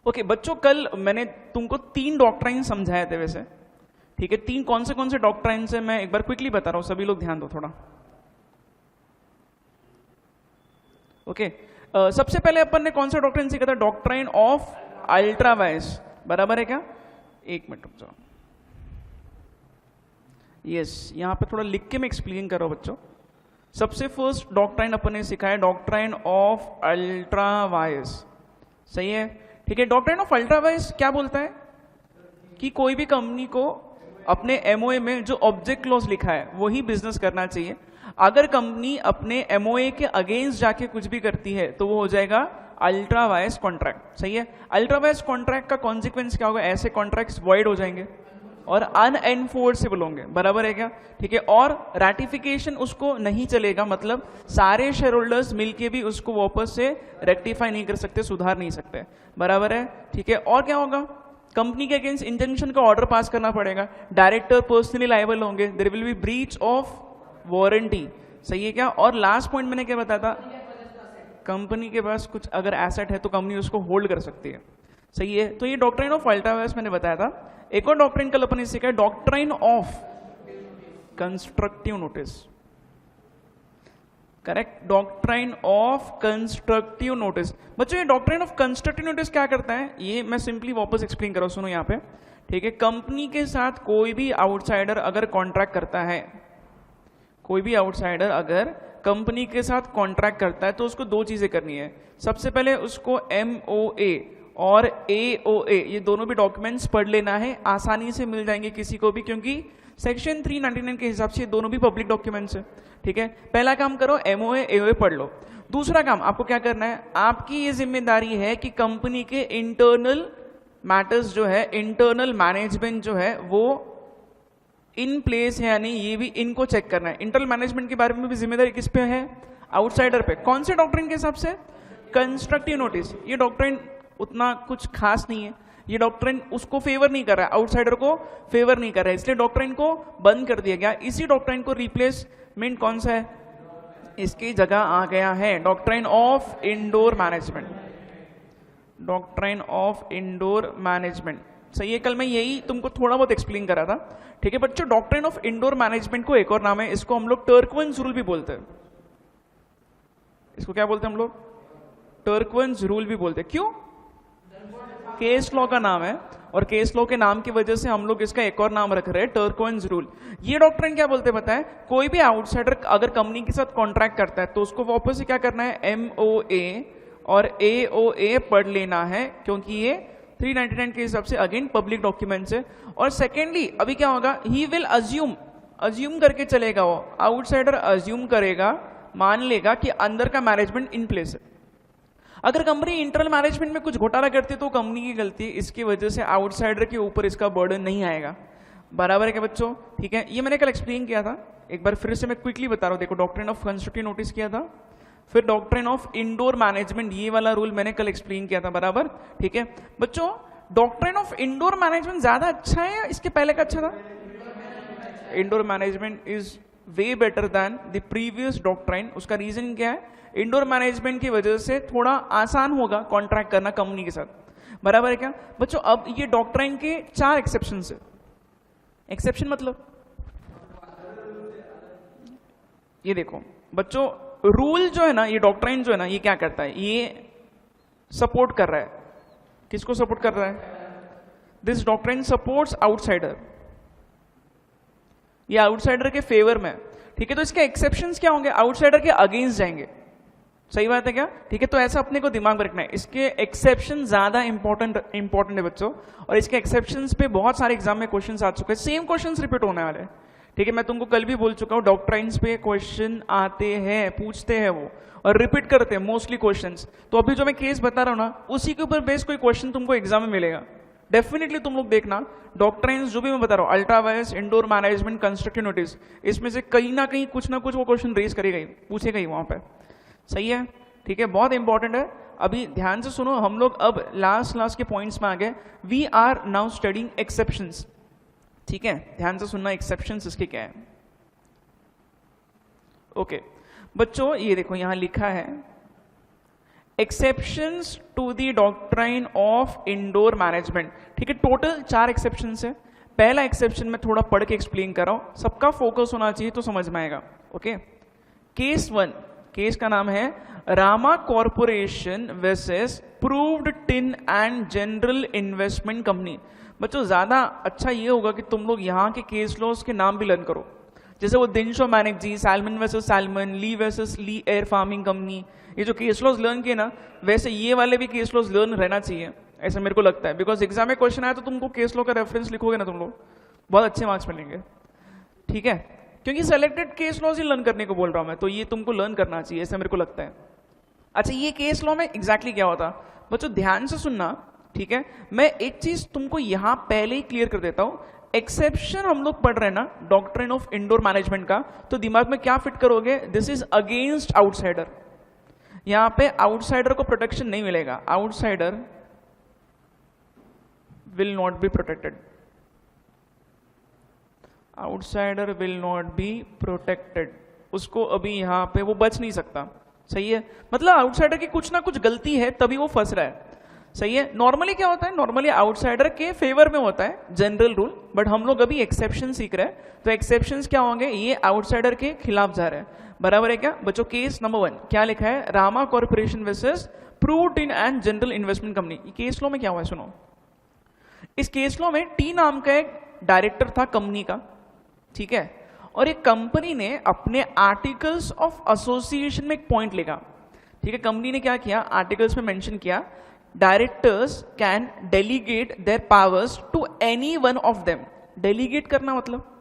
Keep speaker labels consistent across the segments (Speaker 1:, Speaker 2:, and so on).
Speaker 1: Okay बच्चों, कल मैंने तुमको 3 डॉक्ट्राइन समझाए थे वैसे, ठीक है। 3 कौन से डॉक्ट्राइन से मैं एक बार क्विकली बता रहा हूं, सभी लोग ध्यान दो थोड़ा। ओके सबसे पहले अपन ने कौन सा डॉक्ट्राइन सीखा था? डॉक्ट्राइन ऑफ अल्ट्रा वायर्स, बराबर है क्या? एक मिनट रुक जाओ। यस, यहां पे थोड़ा लिख के मैं एक्सप्लेन कर रहा हूं बच्चों। सबसे फर्स्ट डॉक्ट्राइन अपन ने सीखा है डॉक्ट्राइन ऑफ अल्ट्रा वायर्स, सही है, ठीक है। डॉक्ट्राइन ऑफ अल्ट्रा वायर्स क्या बोलता है कि कोई भी कंपनी को अपने एमओए में जो ऑब्जेक्ट क्लॉज लिखा है वही बिजनेस करना चाहिए। अगर कंपनी अपने एमओए के अगेंस्ट जाके कुछ भी करती है तो वो हो जाएगा अल्ट्रा वायर्स कॉन्ट्रैक्ट, सही है। अल्ट्रा वायर्स कॉन्ट्रैक्ट का कॉन्सिक्वेंस क्या होगा? ऐसे कॉन्ट्रैक्ट्स वॉइड हो जाएंगे और अनएनफोर्सेबल होंगे, बराबर है क्या? ठीक है। और रैटिफिकेशन उसको नहीं चलेगा, मतलब सारे शेयर होल्डर्स मिलके भी उसको वापस से रेक्टिफाई नहीं कर सकते, सुधार नहीं सकते, बराबर है, ठीक है। और क्या होगा? कंपनी के अगेंस्ट इंजंक्शन का ऑर्डर पास करना पड़ेगा, डायरेक्टर पर्सनली लायबल होंगे, there will be breach of warranty, सही है क्या? और लास्ट पॉइंट मैंने क्या बताया था? कंपनी के पास कुछ अगर एसेट है तो कंपनी उसको होल्ड कर सकती है, सही है। तो ये डॉक्ट्राइन ऑफ अल्ट्रा वायर्स मैंने बताया था। एक और डॉक्ट्राइन कल अपन ने सीखा है, doctrine of constructive notice, correct, doctrine of constructive notice. बच्चों ये डॉक्ट्राइन ऑफ कंस्ट्रक्टिव नोटिस क्या करता है, ये मैं सिंपली वापस एक्सप्लेन कर रहा हूं, सुनो यहां पे, ठीक है। कंपनी के साथ कोई भी आउटसाइडर अगर कॉन्ट्रैक्ट करता है, कोई भी आउटसाइडर अगर कंपनी के साथ कॉन्ट्रैक्ट करता है तो उसको 2 चीजें करनी है। सबसे पहले उसको एमओए और एओए ये दोनों भी डॉक्यूमेंट्स पढ़ लेना है, आसानी से मिल जाएंगे किसी को भी, क्योंकि सेक्शन 399 के हिसाब से ये दोनों भी पब्लिक डॉक्यूमेंट्स है, ठीक है। पहला काम करो, एमओए एओए पढ़ लो। दूसरा काम आपको क्या करना है, आपकी ये जिम्मेदारी है कि कंपनी के इंटरनल मैटर्स जो है, इंटरनल मैनेजमेंट जो है वो इन प्लेस है या नहीं, ये भी इनको चेक करना है। इंटरनल मैनेजमेंट के बारे में भी जिम्मेदारी किस पे है? आउटसाइडर पे। कौन से डॉक्ट्राइन के हिसाब से? Constructive notice. ये डॉक्ट्राइन उतना कुछ खास नहीं है, ये डॉक्ट्राइन उसको फेवर नहीं कर रहा है, आउटसाइडर को फेवर नहीं कर रहा है, इसलिए डॉक्ट्राइन को बंद कर दिया गया। इसी डॉक्ट्राइन को रिप्लेसमेंट कौन सा है? इसकी जगह आ गया है doctrine of indoor management, doctrine of indoor management, सही है। कल मैं यही तुमको थोड़ा बहुत एक्सप्लेन करा था, ठीक है बच्चों। डॉक्ट्राइन ऑफ इंडोर मैनेजमेंट को एक और नाम है, इसको हम लोग टर्कवंस रूल भी बोलते हैं। इसको क्या बोलते हैं हम लोग? टर्कवंस रूल भी बोलते हैं। क्यों? केस लॉ का नाम है और केस लॉ के नाम की वजह से हम लोग इसका एक और नाम रख रहे हैं, टर्कवंस रूल। ये डॉक्ट्राइन क्या बोलते हैं पता है? कोई भी आउटसाइडर अगर कंपनी के साथ कॉन्ट्रैक्ट करता है तो उसको वापस से क्या करना है? एमओए और एओए पढ़ लेना है, क्योंकि ये 399 के हिसाब से अगेन पब्लिक डॉक्यूमेंट्स है। और सेकेंडली अभी क्या होगा? ही विल अज्यूम करके चलेगा, वो आउटसाइडर अज्यूम करेगा, मान लेगा कि अंदर का मैनेजमेंट इन प्लेस है। अगर कंपनी इंटरनल मैनेजमेंट में कुछ घोटाला करती है तो कंपनी की गलती है, इसकी वजह से आउटसाइडर के ऊपर इसका बर्डन नहीं आएगा, बराबर है क्या बच्चों? ठीक है, ये मैंने कल एक्सप्लेन किया था, एक बार फिर से मैं क्विकली बता रहा हूं। देखो, डॉक्ट्राइन ऑफ कंस्ट्रक्टिव नोटिस किया था, फिर डॉक्ट्राइन ऑफ इंडोर मैनेजमेंट, ये वाला रूल मैंने कल एक्सप्लेन किया था, बराबर, ठीक है बच्चों। डॉक्ट्राइन ऑफ इंडोर मैनेजमेंट ज्यादा अच्छा है या इसके पहले का अच्छा था? Indoor management is way better than the previous doctrine. उसका रीजन क्या है? इंडोर मैनेजमेंट की वजह से थोड़ा आसान होगा कॉन्ट्रैक्ट करना कंपनी के साथ, बराबर है क्या बच्चों? अब ये डॉक्ट्राइन के 4 एक्सेप्शन है। एक्सेप्शन मतलब ये देखो बच्चों, रूल जो है ना, ये डॉक्ट्राइन जो है ना, ये क्या करता है? ये सपोर्ट कर रहा है, किसको सपोर्ट कर रहा है? दिस डॉक्ट्राइन सपोर्ट्स आउटसाइडर, ये आउटसाइडर के फेवर में, ठीक है। तो इसके एक्सेप्शंस क्या होंगे? आउटसाइडर के अगेंस्ट जाएंगे, सही बात है क्या? ठीक है, तो ऐसा अपने को दिमाग में रखना है। इसके एक्सेप्शन ज्यादा इंपॉर्टेंट है बच्चों, और इसके एक्सेप्शंस पे बहुत सारे एग्जाम में क्वेश्चंस आ चुके हैं, सेम क्वेश्चंस रिपीट होने वाले हैं, ठीक है। मैं तुमको कल भी बोल चुका हूं, डॉक्ट्राइन्स पे क्वेश्चन आते हैं, पूछते हैं वो, और रिपीट करते हैं मोस्टली क्वेश्चंस। तो अभी जो मैं केस बता रहा हूं ना, उसी के ऊपर बेस कोई क्वेश्चन तुमको एग्जाम में मिलेगा, डेफिनेटली तुम लोग देखना। डॉक्ट्राइन्स जो भी मैं बता रहा हूं, ultra vires, indoor management, constructive notice, इसमें से कहीं ना कहीं कुछ ना कुछ वो क्वेश्चन रेज करेगा, पूछेगा ही वहां पे, सही है, ठीक है, बहुत इंपॉर्टेंट है। अभी ध्यान से सुनो, हम लोग अब लास्ट के पॉइंट्स में आ गए। We are now studying exceptions, ठीक है, ध्यान से सुनना, एक्सेप्शंस इसके क्या है। ओके बच्चों, ये देखो यहां लिखा है, exceptions to the doctrine of indoor management. ठीक है, टोटल 4 एक्सेप्शंस है। पहला एक्सेप्शन मैं थोड़ा पढ़ के एक्सप्लेन कर रहा हूं, सबका फोकस होना चाहिए तो समझ में आएगा। ओके, केस 1, केस का नाम है Rama corporation versus proved tin and general investment company. बच्चों ज्यादा अच्छा ये होगा कि तुम लोग यहाँ के केस लॉज के नाम भी लर्न करो, जैसे वो दिनशो मैनेजी, सैल्मन वर्सेस सैल्मन, ली वर्सेस ली एयर फार्मिंग कंपनी। ये जो केस लॉज लर्न किए ना, वैसे ये वाले भी केस लॉज लर्न रहना चाहिए, ऐसा मेरे को लगता है। बिकॉज एग्जाम में क्वेश्चन आया तो तुमको केस लॉ का रेफरेंस लिखोगे ना तुम लोग, बहुत अच्छे मार्क्स मिलेंगे। ठीक है, क्योंकि सेलेक्टेड केस लॉज ही लर्न करने को बोल रहा हूं मैं, तो ये तुमको लर्न करना चाहिए, ऐसा मेरे को लगता है। अच्छा, ये केस लॉ में एग्जैक्टली क्या होता, बच्चों ध्यान से सुनना। ठीक है, मैं एक चीज तुमको यहां पहले ही क्लियर कर देता हूं। एक्सेप्शन हम लोग पढ़ रहे हैं ना डॉक्ट्रिन ऑफ इंडोर मैनेजमेंट का, तो दिमाग में क्या फिट करोगे, दिस इज अगेंस्ट आउटसाइडर। यहां पे आउटसाइडर को प्रोटेक्शन नहीं मिलेगा, outsider will not be protected, outsider will not be protected, उसको अभी यहां पे वो बच नहीं सकता। सही है, मतलब आउटसाइडर की कुछ ना कुछ गलती है तभी वो फंस रहा है। सही है, नॉर्मली क्या होता है, नॉर्मली आउटसाइडर के फेवर में होता है जनरल रूल, बट हम लोग अभी एक्सेप्शन सीख रहे हैं, तो एक्सेप्शंस क्या होंगे, ये आउटसाइडर के खिलाफ जा रहे हैं। बराबर है क्या बच्चों? केस नंबर 1 क्या लिखा है, Rama corporation versus proved in and general investment company. Case law में क्या हुआ है सुनो। इस केस लॉ में टी नाम का एक डायरेक्टर था कंपनी का, ठीक है, और एक कंपनी ने अपने आर्टिकल्स ऑफ एसोसिएशन में एक पॉइंट लिखा। ठीक है, कंपनी ने क्या किया, आर्टिकल्स में मेंशन किया, directors can delegate their powers to any one of them. Delegate करना मतलब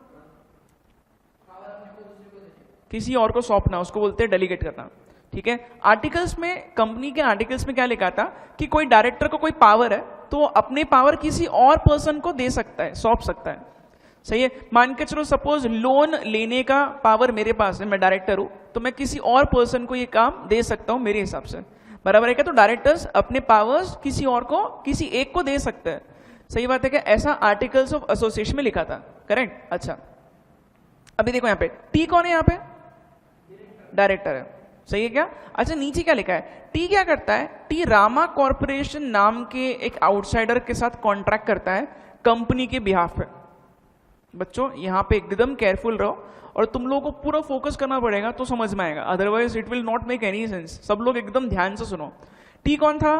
Speaker 1: किसी और को सौंपना, उसको बोलते हैं डेलीगेट करना। ठीक है, आर्टिकल्स में, कंपनी के आर्टिकल्स में क्या लिखा था कि कोई डायरेक्टर को कोई पावर है तो अपने पावर किसी और पर्सन को दे सकता है, सौंप सकता है। सही है, मान के चलो सपोज लोन लेने का पावर मेरे पास है, मैं डायरेक्टर हूं, तो मैं किसी और पर्सन को ये काम दे सकता हूं मेरे हिसाब से। बराबर है क्या? तो डायरेक्टर्स अपने पावर्स किसी और को, किसी एक को दे सकते हैं। सही बात है क्या? ऐसा आर्टिकल्स ऑफ एसोसिएशन में लिखा था, करेक्ट। अच्छा, अभी देखो यहाँ पे टी कौन है, यहाँ पे डायरेक्टर है। सही है क्या? अच्छा, नीचे क्या लिखा है, टी क्या करता है, टी रामा कॉर्पोरेशन नाम के एक आउटसाइडर के साथ कॉन्ट्रैक्ट करता है कंपनी के बिहाफ पे। बच्चों यहां पे एकदम केयरफुल रहो और तुम लोगों को पूरा फोकस करना पड़ेगा तो समझ में आएगा, otherwise it will not make any sense. सब लोग एकदम ध्यान से सुनो। टी कौन था?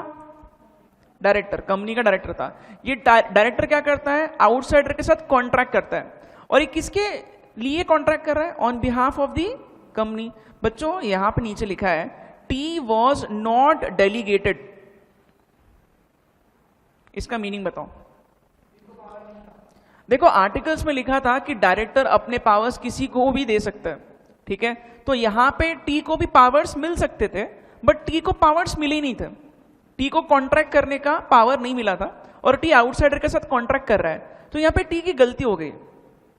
Speaker 1: डायरेक्टर, कंपनी का डायरेक्टर था। ये डायरेक्टर क्या करता है, आउटसाइडर के साथ कॉन्ट्रैक्ट करता है, और ये किसके लिए कॉन्ट्रैक्ट कर रहा है, on behalf of the company. बच्चों यहां पे नीचे लिखा है टी वॉज नॉट डेलीगेटेड, इसका मीनिंग बताओ। देखो आर्टिकल्स में लिखा था कि डायरेक्टर अपने पावर्स किसी को भी दे सकता है, ठीक है, तो यहां पे टी को भी पावर्स मिल सकते थे, बट टी को पावर्स मिले ही नहीं थे। टी को कॉन्ट्रैक्ट करने का पावर नहीं मिला था और टी आउटसाइडर के साथ कॉन्ट्रैक्ट कर रहा है, तो यहां पे टी की गलती हो गई।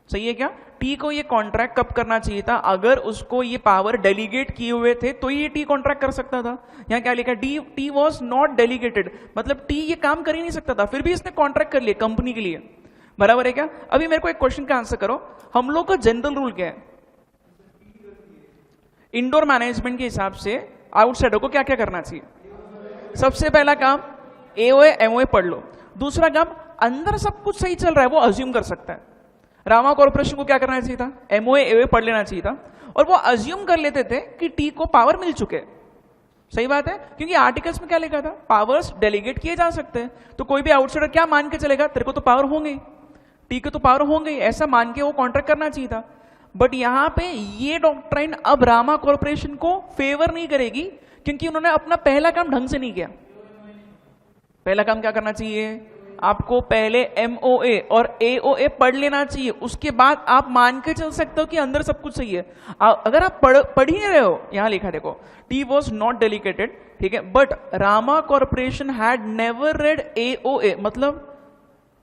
Speaker 1: सही है क्या? टी को ये कॉन्ट्रैक्ट कब करना चाहिए था, अगर उसको ये पावर डेलीगेट किए हुए थे तो ये टी कॉन्ट्रैक्ट कर सकता था। यहां क्या लिखा, टी वॉज नॉट डेलीगेटेड, मतलब टी ये काम कर ही नहीं सकता था, फिर भी इसने कॉन्ट्रैक्ट कर लिया कंपनी के लिए। बराबर है क्या? अभी मेरे को एक क्वेश्चन का आंसर करो, हम लोग का जनरल रूल क्या है इंडोर मैनेजमेंट के हिसाब से, आउटसाइडर को क्या क्या करना चाहिए? सबसे पहला काम एओए एमओए पढ़ लो। दूसरा काम, अंदर सब कुछ सही चल रहा है वो अज्यूम कर सकता है। रामा कॉर्पोरेशन को क्या करना चाहिए था, एमओए एओए पढ़ लेना चाहिए था, और वो अज्यूम कर लेते थे कि टी को पावर मिल चुके। सही बात है, क्योंकि आर्टिकल्स में क्या लिखा था, पावर्स डेलीगेट किए जा सकते हैं, तो कोई भी आउटसाइडर क्या मान के चलेगा, तेरे को तो पावर होंगे, टी को तो पावर होंगे, ऐसा मान के वो कॉन्ट्रैक्ट करना चाहिए था। बट यहां पे ये डॉक्ट्राइन अब रामा कॉर्पोरेशन को फेवर नहीं करेगी, क्योंकि उन्होंने अपना पहला काम ढंग से नहीं किया। पहला काम क्या करना चाहिए, आपको पहले एमओए और एओए पढ़ लेना चाहिए, उसके बाद आप मान के चल सकते हो कि अंदर सब कुछ सही है। अगर आप पढ़ ही नहीं रहे हो, यहां लिखा देखो, टी वॉज नॉट डेलीगेटेड, ठीक है, but Rama corporation had never red AOA, मतलब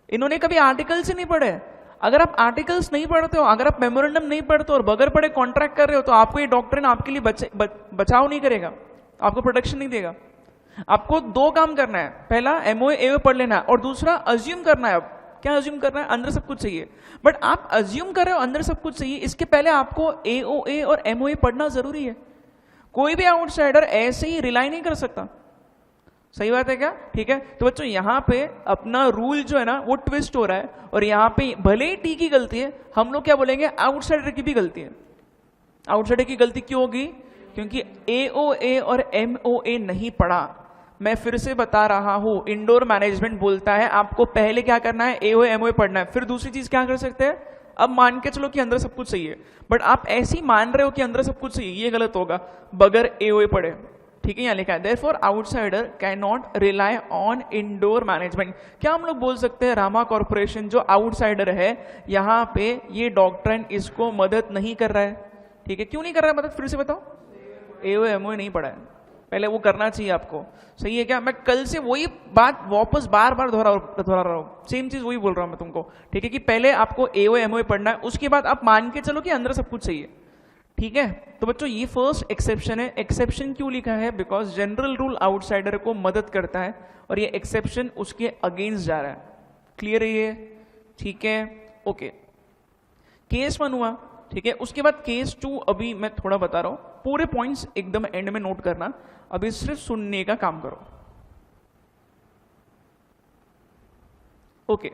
Speaker 1: इन्होंने कभी आर्टिकल्स ही नहीं पढ़े। अगर आप आर्टिकल्स नहीं पढ़ते हो, अगर आप मेमोरेंडम नहीं पढ़ते हो और बगैर पढ़े कॉन्ट्रैक्ट कर रहे हो, तो आपको ये डॉक्ट्रिन आपके लिए बचाव नहीं करेगा, आपको प्रोटेक्शन नहीं देगा। आपको दो काम करना है, पहला एमओए एओए पढ़ लेना है, और दूसरा अज्यूम करना है। अब क्या अज्यूम करना है, अंदर सब कुछ चाहिए, बट आप अज्यूम कर रहे हो अंदर सब कुछ चाहिए, इसके पहले आपको एओए और एमओए पढ़ना जरूरी है। कोई भी आउटसाइडर ऐसे ही रिलाई नहीं कर सकता, सही बात है क्या? ठीक है, तो बच्चों यहाँ पे अपना रूल जो है ना वो ट्विस्ट हो रहा है, और यहाँ पे भले ही टी की गलती है, हम लोग क्या बोलेंगे, आउटसाइडर की भी गलती है। आउटसाइडर की गलती क्यों होगी? क्योंकि एओए और एमओए नहीं पढ़ा। मैं फिर से बता रहा हूं, इंडोर मैनेजमेंट बोलता है आपको पहले क्या करना है, एओए एमओए पढ़ना है, फिर दूसरी चीज क्या कर सकते हैं, अब मान के चलो कि अंदर सब कुछ सही है, बट आप ऐसे ही मान रहे हो कि अंदर सब कुछ सही है, ये गलत होगा बगैर एओए पढ़े। ठीक है, यहाँ लिखा है therefore outsider can not rely on indoor management. क्या हम लोग बोल सकते हैं रामा कॉर्पोरेशन जो आउटसाइडर है यहाँ पे, ये डॉक्ट्रिन इसको मदद नहीं कर रहा है? ठीक है, क्यों नहीं कर रहा है मदद, फिर से बताओ। एओए एमओए नहीं पढ़ा है, पहले वो करना चाहिए आपको। सही है क्या? मैं कल से वही बात वापस बार बार दोहरा रहा हूँ, सेम चीज वही बोल रहा हूँ मैं तुमको। ठीक है, कि पहले आपको एओए एमओए पढ़ना है, उसके बाद आप मान के चलो कि अंदर सब कुछ सही है। ठीक है, तो बच्चों ये फर्स्ट एक्सेप्शन है। एक्सेप्शन क्यों लिखा है? बिकॉज जनरल रूल आउटसाइडर को मदद करता है, और ये एक्सेप्शन उसके अगेंस्ट जा रहा है। क्लियर है ये? ठीक है, ओके। केस 1 हुआ, ठीक है, उसके बाद केस 2 अभी मैं थोड़ा बता रहा हूं, पूरे पॉइंट्स एकदम एंड में नोट करना, अभी सिर्फ सुनने का काम करो। ओके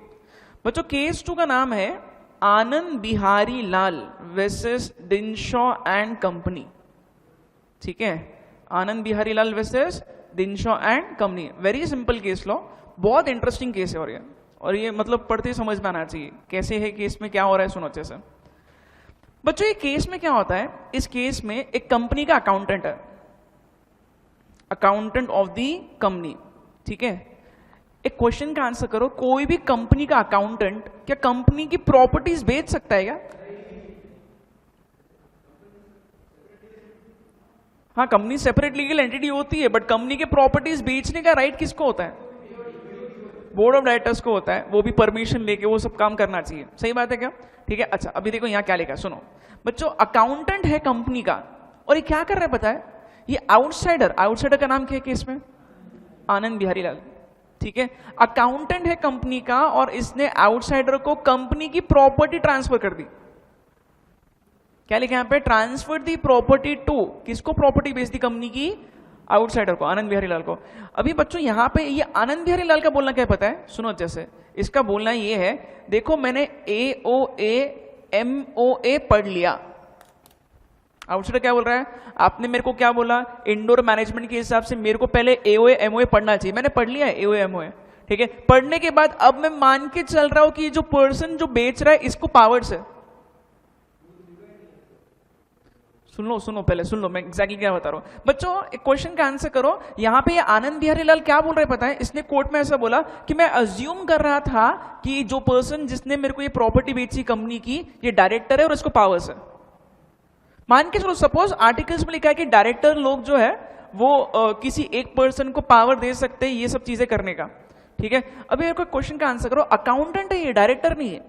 Speaker 1: बच्चों, केस 2 का नाम है Anand Bihari Lal versus Dinshaw and company. ठीक है, Anand Bihari Lal versus Dinshaw and company, very simple case law, बहुत इंटरेस्टिंग केस है। और ये मतलब पढ़ते ही समझ में आना चाहिए कैसे है, केस में क्या हो रहा है, सुनो अच्छे से। बच्चों ये केस में क्या होता है, इस केस में एक कंपनी का अकाउंटेंट है, अकाउंटेंट ऑफ दी कंपनी। ठीक है, एक क्वेश्चन का आंसर करो, कोई भी कंपनी का अकाउंटेंट क्या कंपनी की प्रॉपर्टीज बेच सकता है क्या? हाँ, कंपनी सेपरेट लीगल एंटिटी होती है, बट कंपनी के प्रॉपर्टीज बेचने का राइट किसको होता है? बोर्ड ऑफ डायरेक्टर्स को होता है, वो भी परमिशन लेके वो सब काम करना चाहिए। सही बात है क्या? ठीक है, अच्छा अभी देखो यहाँ क्या लिखा है, सुनो बच्चों। अकाउंटेंट है कंपनी का, और ये क्या कर रहा है पता है? ये आउटसाइडर, आउटसाइडर का नाम क्या है केस में? आनंद बिहारी लाल। ठीक है, अकाउंटेंट है कंपनी का, और इसने आउटसाइडर को कंपनी की प्रॉपर्टी ट्रांसफर कर दी। क्या लिखा है यहाँ पे? ट्रांसफर दी प्रॉपर्टी टू, किसको प्रॉपर्टी बेच दी? कंपनी की, आउटसाइडर को, आनंद बिहारी लाल को। अभी बच्चों यहाँ पे ये आनंद बिहारी लाल का बोलना क्या पता है? सुनो जैसे, इसका बोलना ये है, देखो मैंने एओए एमओए पढ़ लिया। आउटसाइडर क्या बोल रहा है? आपने मेरे को क्या बोला, इंडोर मैनेजमेंट के हिसाब से मेरे को पहले एओए एमओए पढ़ना चाहिए, मैंने पढ़ लिया है एओए एमओए। ठीक है, पढ़ने के बाद अब मैं मान के चल रहा हूं कि जो पर्सन जो बेच रहा है इसको पावर्स है। सुनो पहले सुन लो, मैं एग्जैक्टली क्या बता रहा हूं। बच्चों एक क्वेश्चन का आंसर करो, यहां पे ये आनंद बिहारी लाल क्या बोल रहे पता है? इसने कोर्ट में ऐसा बोला कि मैं अज्यूम कर रहा था कि जो पर्सन जिसने मेरे को ये प्रॉपर्टी बेची कंपनी की, ये डायरेक्टर है और इसको पावर्स है। मान के चलो, सपोज आर्टिकल्स में लिखा है कि डायरेक्टर लोग जो है वो किसी एक पर्सन को पावर दे सकते हैं ये सब चीजें करने का। ठीक है, अभी मेरे को क्वेश्चन का आंसर करो, अकाउंटेंट है ये, डायरेक्टर नहीं है।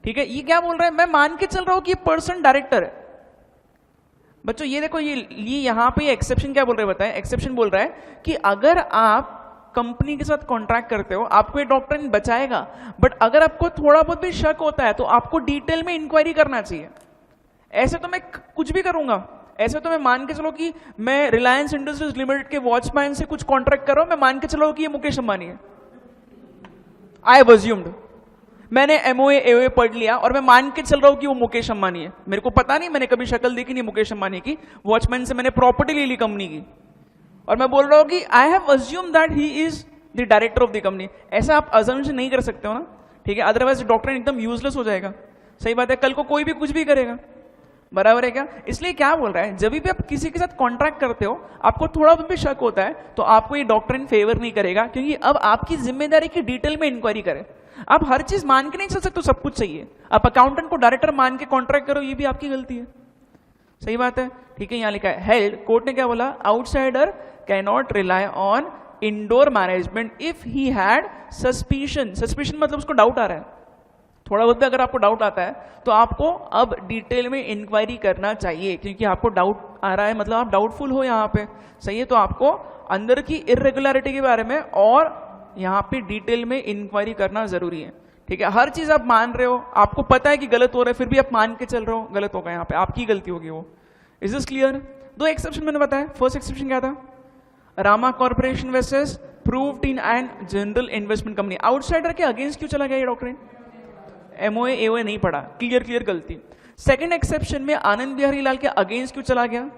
Speaker 1: ठीक है, ये क्या बोल रहा है? मैं मान के चल रहा हूं कि ये पर्सन डायरेक्टर है। बच्चों ये देखो, ये यहां पे एक्सेप्शन क्या बोल रहे हैं बताएं? एक्सेप्शन बोल रहा है कि अगर आप कंपनी के साथ कॉन्ट्रैक्ट करते हो, आपको ये डॉक्ट्रिन बचाएगा, बट अगर आपको थोड़ा बहुत भी शक होता है तो आपको डिटेल में इंक्वायरी करना चाहिए। ऐसे तो मैं कुछ भी करूंगा, ऐसे तो मैं मान के चलो कि मैं रिलायंस इंडस्ट्रीज लिमिटेड के वॉचमैन से कुछ कॉन्ट्रैक्ट कर रहा हूं, मैं मान के चलो कि ये मुकेश अंबानी है। आई हैव अज्यूम्ड, मैंने एमओए एओए पढ़ लिया और मैं मान के चल रहा हूं कि वो मुकेश अंबानी है। मेरे को पता नहीं, मैंने कभी शक्ल देखी नहीं मुकेश अंबानी की, वॉचमैन से मैंने प्रॉपर्टी ले ली कंपनी की, और मैं बोल रहा हूं कि आई have assume that he is the director of the company. ऐसा आप अजम्पशन नहीं कर सकते हो ना। ठीक है, अदरवाइज डॉक्ट्रिन एकदम यूजलेस हो जाएगा। सही बात है, कल को कोई भी कुछ भी करेगा, बराबर है क्या? इसलिए क्या बोल रहा है, जब भी आप किसी के साथ कॉन्ट्रैक्ट करते हो, आपको थोड़ा बहुत भी शक होता है तो आपको ये डॉक्ट्रिन फेवर नहीं करेगा, क्योंकि अब आपकी जिम्मेदारी की डिटेल में इंक्वायरी करे। आप हर चीज मान के नहीं चल सकते, सब कुछ सही है। आप अकाउंटेंट को डायरेक्टर मान के कॉन्ट्रैक्ट करो, ये भी आपकी गलती है। सही बात है, ठीक है। यहां लिखा है हेल्ड, कोर्ट ने क्या बोला? Outsider can not rely on indoor management if he had suspicion. Suspicion मतलब उसको डाउट आ रहा है, थोड़ा बहुत भी अगर आपको डाउट आता है तो आपको अब डिटेल में इंक्वायरी करना चाहिए, क्योंकि आपको डाउट आ रहा है मतलब आप डाउटफुल हो यहाँ पे। सही है, तो आपको अंदर की इरेगुलरिटी के बारे में और यहाँ पे डिटेल में इंक्वायरी करना जरूरी है। ठीक है, हर चीज आप मान रहे हो, आपको पता है कि गलत हो रहा है, फिर भी आप मान के चल रहे हो, गलत होगा, यहाँ पे आपकी गलती होगी वो। Is this clear? दो एक्सेप्शन मैंने बताया। फर्स्ट एक्सेप्शन क्या था? Rama corporation versus proved in and general investment company. Outsider के अगेंस्ट क्यों चला गया ये डॉक्ट्रिन? एमओए एओए नहीं पढ़ा, क्लियर गलती। सेकंड एक्सेप्शन में आनंद बिहारी लाल के अगेंस्ट क्यों चला गया?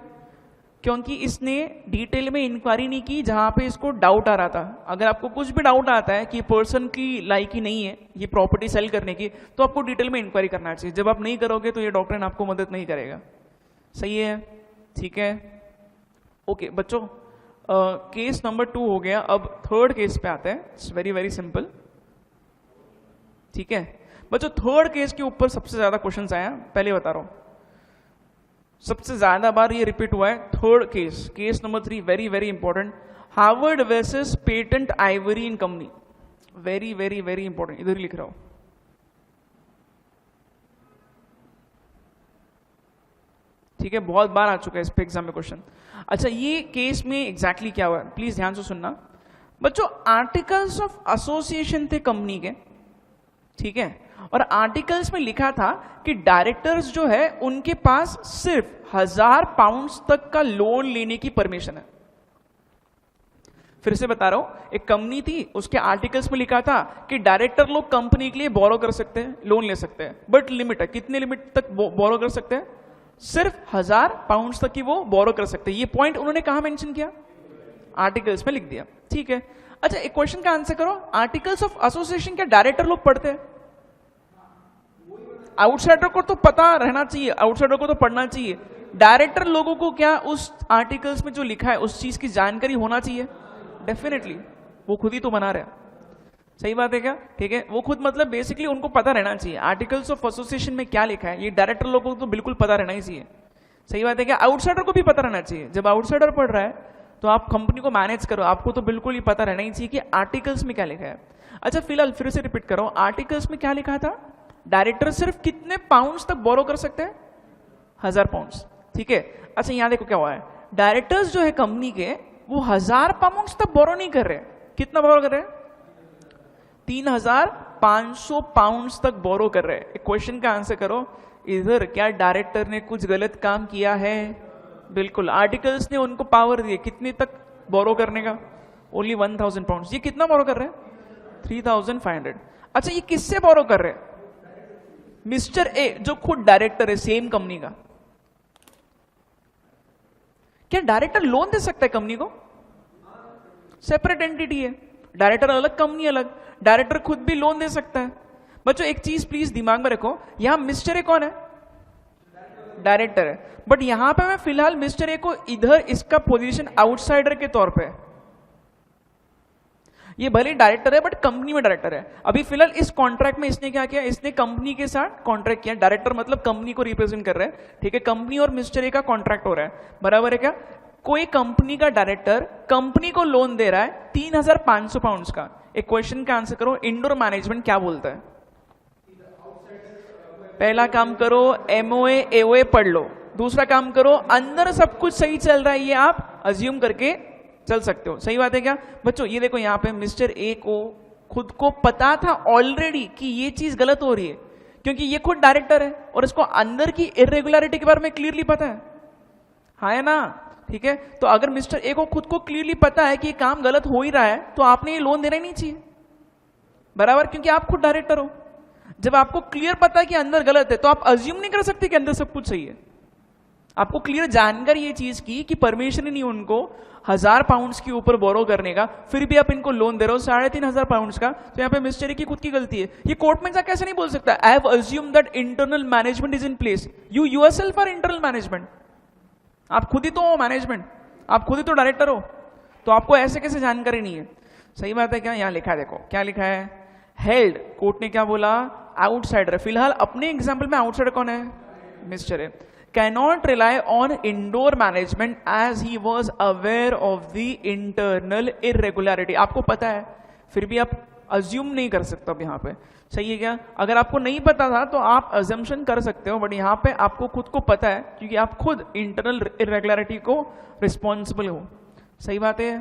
Speaker 1: क्योंकि इसने डिटेल में इंक्वायरी नहीं की जहां पे इसको डाउट आ रहा था। अगर आपको कुछ भी डाउट आता है कि पर्सन की लायकी नहीं है ये प्रॉपर्टी सेल करने की, तो आपको डिटेल में इंक्वायरी करना चाहिए। जब आप नहीं करोगे तो ये डॉक्ट्रिन आपको मदद नहीं करेगा। सही है, ठीक है, ओके बच्चों, केस नंबर 2 हो गया। अब थर्ड केस पे आते हैं। इट्स वेरी वेरी सिंपल, ठीक है बच्चों। थर्ड केस के ऊपर सबसे ज्यादा क्वेश्चंस आया, पहले बता रहा हूं, सबसे ज्यादा बार ये रिपीट हुआ है। Third case, case number 3, very very important, Harvard versus patent ivory in company. Very very very important, इधर ही लिख रहा हूं। ठीक है, बहुत बार आ चुका है इस पे एग्जाम में क्वेश्चन। अच्छा, ये केस में एग्जैक्टली क्या हुआ है प्लीज ध्यान से सुनना बच्चों। आर्टिकल्स ऑफ एसोसिएशन थे कंपनी के, ठीक है, और आर्टिकल्स में लिखा था कि डायरेक्टर्स जो है उनके पास सिर्फ 1000 पाउंड्स तक का लोन लेने की परमिशन है। फिर से बता रहा हूं, एक कंपनी थी, उसके आर्टिकल्स में लिखा था कि डायरेक्टर लोग कंपनी के लिए बोरो कर सकते हैं, लोन ले सकते हैं, बट लिमिट है। कितने लिमिट तक बोरो कर सकते हैं? सिर्फ 1000 पाउंड्स तक की वो बोरो कर सकते हैं। ये पॉइंट उन्होंने कहां मेंशन किया? आर्टिकल्स में लिख दिया, ठीक है। अच्छा, एक क्वेश्चन का आंसर करो, आर्टिकल्स ऑफ एसोसिएशन क्या डायरेक्टर लोग पढ़ते हैं? आउटसाइडर को तो पता रहना चाहिए, आउटसाइडर को तो पढ़ना चाहिए। डायरेक्टर लोगों को क्या उस आर्टिकल्स में जो लिखा है उस चीज की जानकारी होना चाहिए? डेफिनेटली, वो खुद ही तो बना रहे हैं। सही बात है क्या? ठीक है, वो खुद मतलब बेसिकली उनको पता रहना चाहिए आर्टिकल्स ऑफ एसोसिएशन में क्या लिखा है। ये डायरेक्टर लोगों को तो बिल्कुल पता रहना ही चाहिए। सही बात है क्या? आउटसाइडर को भी पता रहना चाहिए। जब आउटसाइडर पढ़ रहा है तो आप कंपनी को मैनेज करो, आपको तो बिल्कुल ही पता रहना ही चाहिए कि आर्टिकल्स में क्या लिखा है। अच्छा, फिलहाल फिर से रिपीट करो, आर्टिकल्स में क्या लिखा था? डायरेक्टर सिर्फ कितने पाउंड्स तक बोरो कर सकते हैं? 1000 पाउंड्स, ठीक है। अच्छा, यहां देखो क्या हुआ है, डायरेक्टर्स जो है कंपनी के वो 1000 पाउंड्स तक बोरो नहीं कर रहे। कितना बोरो कर रहे हैं? 3500 पाउंड्स तक बोरो कर रहे हैं। एक क्वेश्चन का आंसर करो, इधर क्या डायरेक्टर ने कुछ गलत काम किया है? बिल्कुल, आर्टिकल्स ने उनको पावर दिए कितने तक बोरो करने का? Only 1000 pounds. ये कितना बोरो कर रहे हैं? 3500। अच्छा, ये किससे बोरो कर रहे हैं? मिस्टर ए जो खुद डायरेक्टर है सेम कंपनी का। क्या डायरेक्टर लोन दे सकता है कंपनी को? सेपरेट एंटिटी है, डायरेक्टर अलग कंपनी अलग, डायरेक्टर खुद भी लोन दे सकता है। बच्चों एक चीज प्लीज दिमाग में रखो, यहां मिस्टर ए कौन है? डायरेक्टर है, बट यहां पे मैं फिलहाल मिस्टर ए को इधर इसका पोजीशन आउटसाइडर के तौर पे, ये भले डायरेक्टर है बट कंपनी में डायरेक्टर है। अभी फिलहाल इस कॉन्ट्रैक्ट में इसने क्या किया? इसने कंपनी के साथ कॉन्ट्रैक्ट किया। डायरेक्टर मतलब कंपनी को रिप्रेजेंट कर रहे हैं, ठीक है। कंपनी और मिस्टर ए का कॉन्ट्रैक्ट हो रहा है, बराबर है क्या? कोई कंपनी का डायरेक्टर कंपनी को लोन दे रहा है 3500 पाउंड्स का। एक क्वेश्चन का आंसर करो, इंडोर मैनेजमेंट क्या बोलता है? पहला काम करो, एमओए एओए पढ़ लो। दूसरा काम करो, अंदर सब कुछ सही चल रहा है ये आप अज्यूम करके चल सकते हो। सही बात है क्या बच्चों? ये देखो यहाँ पे मिस्टर ए को खुद को पता था ऑलरेडी कि ये चीज गलत हो रही है, क्योंकि ये खुद डायरेक्टर है और इसको अंदर की इरेगुलरिटी के बारे में क्लियरली पता है, हाँ है ना? ठीक है, तो अगर मिस्टर ए को खुद को क्लियरली पता है कि ये काम गलत हो ही रहा है तो आपने ये लोन देना ही नहीं चाहिए, बराबर, क्योंकि आप खुद डायरेक्टर हो। जब आपको क्लियर पता है कि अंदर गलत है तो आप अज्यूम नहीं कर सकते कि अंदर सब कुछ सही है। आपको क्लियर जानकारी ये चीज की कि परमिशन ही नहीं उनको 1000 पाउंड्स के ऊपर बोरो करने का, फिर भी आप इनको लोन दे रहे हो 3500 पाउंड्स का। तो यहाँ पे मिस्टर ए की खुद की गलती है। ये कोर्ट में जाकर ऐसे नहीं बोल सकता, I have assume that internal management is in place, you yourself are internal management. आप खुद ही तो हो मैनेजमेंट, आप खुद ही तो डायरेक्टर हो, तो आपको ऐसे कैसे जानकारी नहीं है? सही बात है क्या? यहाँ लिखा है, देखो क्या लिखा है, हेल्ड, कोर्ट ने क्या बोला? आउटसाइडर। फिलहाल अपने एग्जाम्पल में आउटसाइडर कौन है? Mister A. cannot rely on indoor management as he was aware of the internal irregularity। आपको पता है फिर भी आप अज्यूम नहीं कर सकते अब यहाँ पे, सही है क्या? अगर आपको नहीं पता था तो आप अजम्पशन कर सकते हो, बट यहाँ पे आपको खुद को पता है क्योंकि आप खुद इंटरनल इरेगुलरिटी को रिस्पॉन्सिबल हो। सही बात है?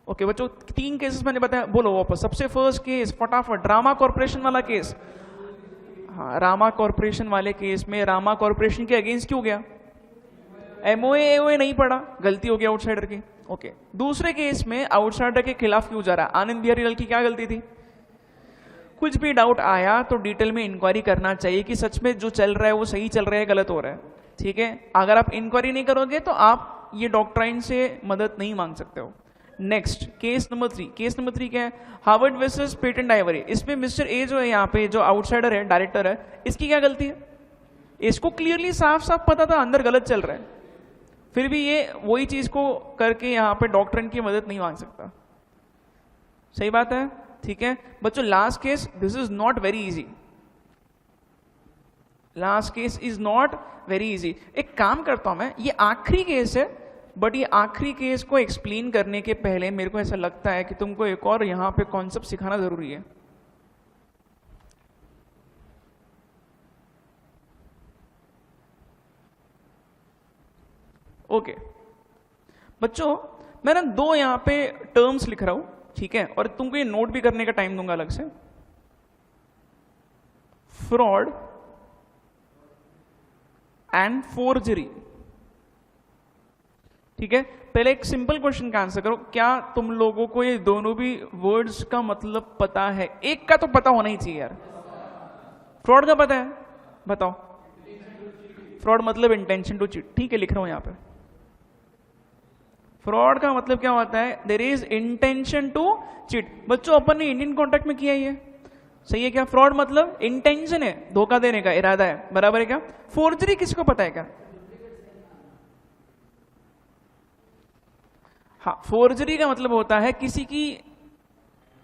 Speaker 1: ओके बच्चों, 3 केसेस मैंने बताया, बोलो वापस। सबसे फर्स्ट केस फटाफट, रामा कॉर्पोरेशन वाला केस। हाँ, रामा कॉर्पोरेशन वाले केस में रामा कॉर्पोरेशन के अगेंस्ट क्यों गया? एमओए एओए नहीं पढ़ा, गलती हो गई आउटसाइडर की। ओके, दूसरे केस में आउटसाइडर के खिलाफ क्यों जा रहा है? आनंद बिहारी लाल की क्या गलती थी? कुछ भी डाउट आया तो डिटेल में इंक्वायरी करना चाहिए कि सच में जो चल रहा है वो सही चल रहा है, गलत हो रहा है। ठीक है, अगर आप इंक्वायरी नहीं करोगे तो आप ये डॉक्ट्राइन से मदद नहीं मांग सकते हो। Next case number 3। Case number 3 क्या है? Harvard versus patent Ivory. इसमें मिस्टर ए जो है, यहाँ पे जो आउटसाइडर है, डायरेक्टर है, इसकी क्या गलती है? इसको क्लियरली साफ साफ पता था अंदर गलत चल रहा है, फिर भी ये वही चीज को करके यहाँ पे डॉक्ट्राइन की मदद नहीं मांग सकता। सही बात है? ठीक है बच्चों, last case, this is not very easy. Last case is not very easy. एक काम करता हूं मैं, ये आखिरी केस है, बट ये आखिरी केस को एक्सप्लेन करने के पहले मेरे को ऐसा लगता है कि तुमको एक और यहां पे कॉन्सेप्ट सिखाना जरूरी है। ओके बच्चों, मैं ना 2 यहां पे टर्म्स लिख रहा हूं, ठीक है, और तुमको ये नोट भी करने का टाइम दूंगा अलग से। Fraud and forgery. ठीक है, पहले एक सिंपल क्वेश्चन का आंसर करो, क्या तुम लोगों को ये दोनों भी वर्ड्स का मतलब पता है? एक का तो पता होना ही चाहिए यार। फ्रॉड का पता है? बताओ। फ्रॉड मतलब इंटेंशन टू चीट। ठीक है, लिख रहा हूं यहां पे। फ्रॉड का मतलब क्या होता है? There is intention to cheat. बच्चों, अपन ने इंडियन कॉन्ट्रैक्ट में किया ये, सही है क्या? फ्रॉड मतलब इंटेंशन है, धोखा देने का इरादा है, बराबर है क्या? फोर्जरी किसको पता है क्या? हाँ, फोर्जरी का मतलब होता है किसी की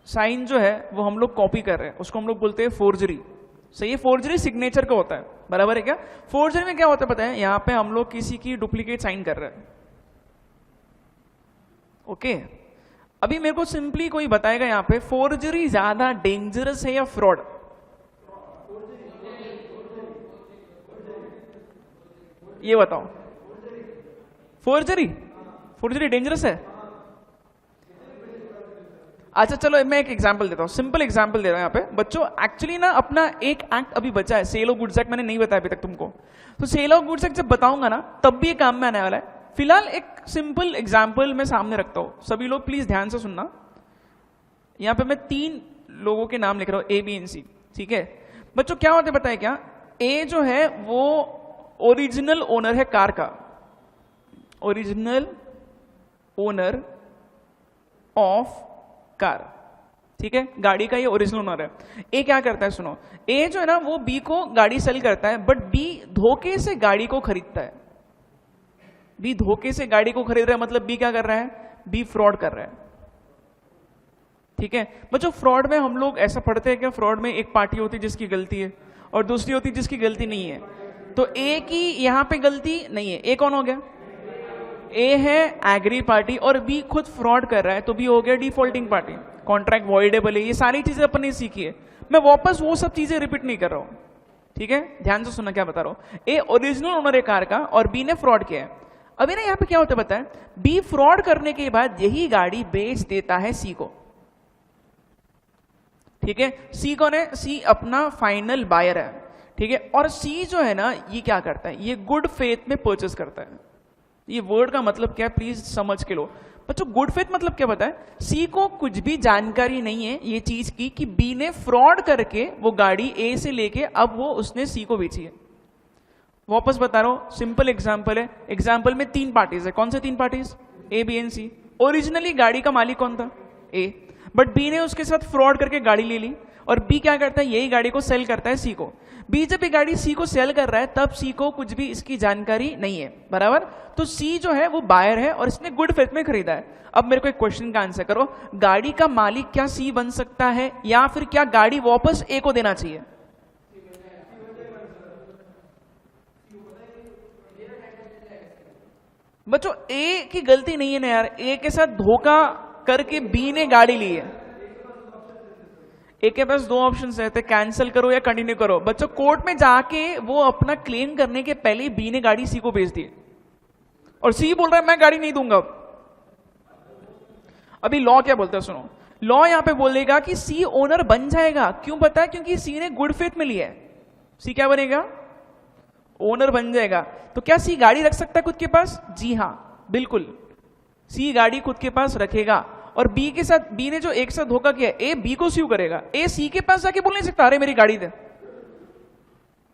Speaker 1: साइन जो है वो हम लोग कॉपी कर रहे हैं, उसको हम लोग बोलते हैं फोर्जरी। सही है, फोर्जरी सिग्नेचर का होता है, बराबर है क्या? फोर्जरी में क्या होता है पता है? यहां पे हम लोग किसी की डुप्लीकेट साइन कर रहे हैं। ओके, अभी मेरे को सिंपली कोई बताएगा यहां पे फोर्जरी ज्यादा डेंजरस है या फ्रॉड? ये बताओ। फोर्जरी फोर्जरी डेंजरस है? अच्छा चलो मैं एक एग्जांपल देता हूं, सिंपल एग्जांपल दे रहा हूं यहां पे बच्चों। एक्चुअली ना अपना एक एक्ट अभी बचा है, सेल ऑफ गुड्स एक्ट, मैंने नहीं बताया अभी तक तुमको। तो सेल ऑफ गुड्स एक्ट जब बताऊंगा ना तब भी ये काम में आने वाला है। फिलहाल एक सिंपल एग्जाम्पल मैं सामने रखता हूं, सभी लोग प्लीज ध्यान से सुनना। यहां पे मैं 3 लोगों के नाम लिख रहा हूं, ए बी एंड सी। ठीक है बच्चों, क्या होता है बताए क्या? ए जो है वो ओरिजिनल ओनर है कार का, ओरिजिनल ओनर ऑफ कार। ठीक है, गाड़ी का ये ओरिजिनल ओनर है। ए क्या करता है सुनो, ए जो है ना वो बी को गाड़ी सेल करता है, बट बी धोखे से गाड़ी को खरीदता है। बी धोखे से गाड़ी को खरीद रहा है, मतलब बी क्या कर रहा है? बी फ्रॉड कर रहा है। ठीक है बच्चों, फ्रॉड में हम लोग ऐसा पढ़ते हैं क्या? फ्रॉड में एक पार्टी होती है जिसकी गलती है और दूसरी होती है जिसकी गलती नहीं है। तो ए की यहां पे गलती नहीं है, ए कौन हो गया? ए है एग्री पार्टी और बी खुद फ्रॉड कर रहा है, तो बी हो गया डिफॉल्टिंग पार्टी। कॉन्ट्रैक्ट वॉइडेबल है, ये सारी चीजें अपन ने सीखी है, मैं वापस वो सब चीजें रिपीट नहीं कर रहा हूं। ठीक है, ध्यान से सुनना क्या बता रहा हूं। ए ओरिजिनल ओनर है कार का और बी ने फ्रॉड किया है। अभी ना यहां पे क्या होता है पता है? बी फ्रॉड करने के बाद यही गाड़ी बेच देता है सी को। ठीक है, सी कौन है? सी अपना फाइनल बायर है। ठीक है, और सी जो है ना ये क्या करता है? ये गुड फेथ में परचेस करता है। ये वर्ड का मतलब क्या है प्लीज समझ के लो बच्चों। गुड फेथ मतलब क्या पता है? सी को कुछ भी जानकारी नहीं है ये चीज की कि बी ने फ्रॉड करके वो गाड़ी ए से लेके अब वो उसने सी को बेची है। वापस बता रहा हूं, सिंपल एग्जांपल है। एग्जांपल में 3 पार्टीज है, कौन से 3 parties? A B and C. Originally गाड़ी का मालिक कौन था? ए, बट बी ने उसके साथ फ्रॉड करके गाड़ी ले ली और बी क्या करता है? यही गाड़ी को सेल करता है सी को। बी जब ये गाड़ी सी को सेल कर रहा है तब सी को कुछ भी इसकी जानकारी नहीं है, बराबर? तो सी जो है वो बायर है और इसने गुड फेथ में खरीदा है। अब मेरे को एक क्वेश्चन का आंसर करो, गाड़ी का मालिक क्या सी बन सकता है या फिर क्या गाड़ी वापस ए को देना चाहिए? बच्चों ए की गलती नहीं है ना यार, ए के साथ धोखा करके बी ने गाड़ी ली है। ए के पास 2 ऑप्शन रहते, कैंसिल करो या कंटिन्यू करो। बच्चों कोर्ट में जाके वो अपना क्लेम करने के पहले बी ने गाड़ी सी को बेच दी और सी बोल रहा है मैं गाड़ी नहीं दूंगा। अभी लॉ क्या बोलता है सुनो, लॉ यहां पे बोलेगा कि सी ओनर बन जाएगा। क्यों पता है? क्योंकि सी ने गुड फेथ में लिया है। सी क्या बनेगा? ओनर बन जाएगा, तो क्या सी गाड़ी रख सकता है खुद के पास? जी हाँ बिल्कुल, सी गाड़ी खुद के पास रखेगा। और बी के साथ, बी ने जो एक साथ धोखा किया, ए बी को स्यू करेगा, ए सी के पास जाके बोल नहीं सकता अरे मेरी गाड़ी दे,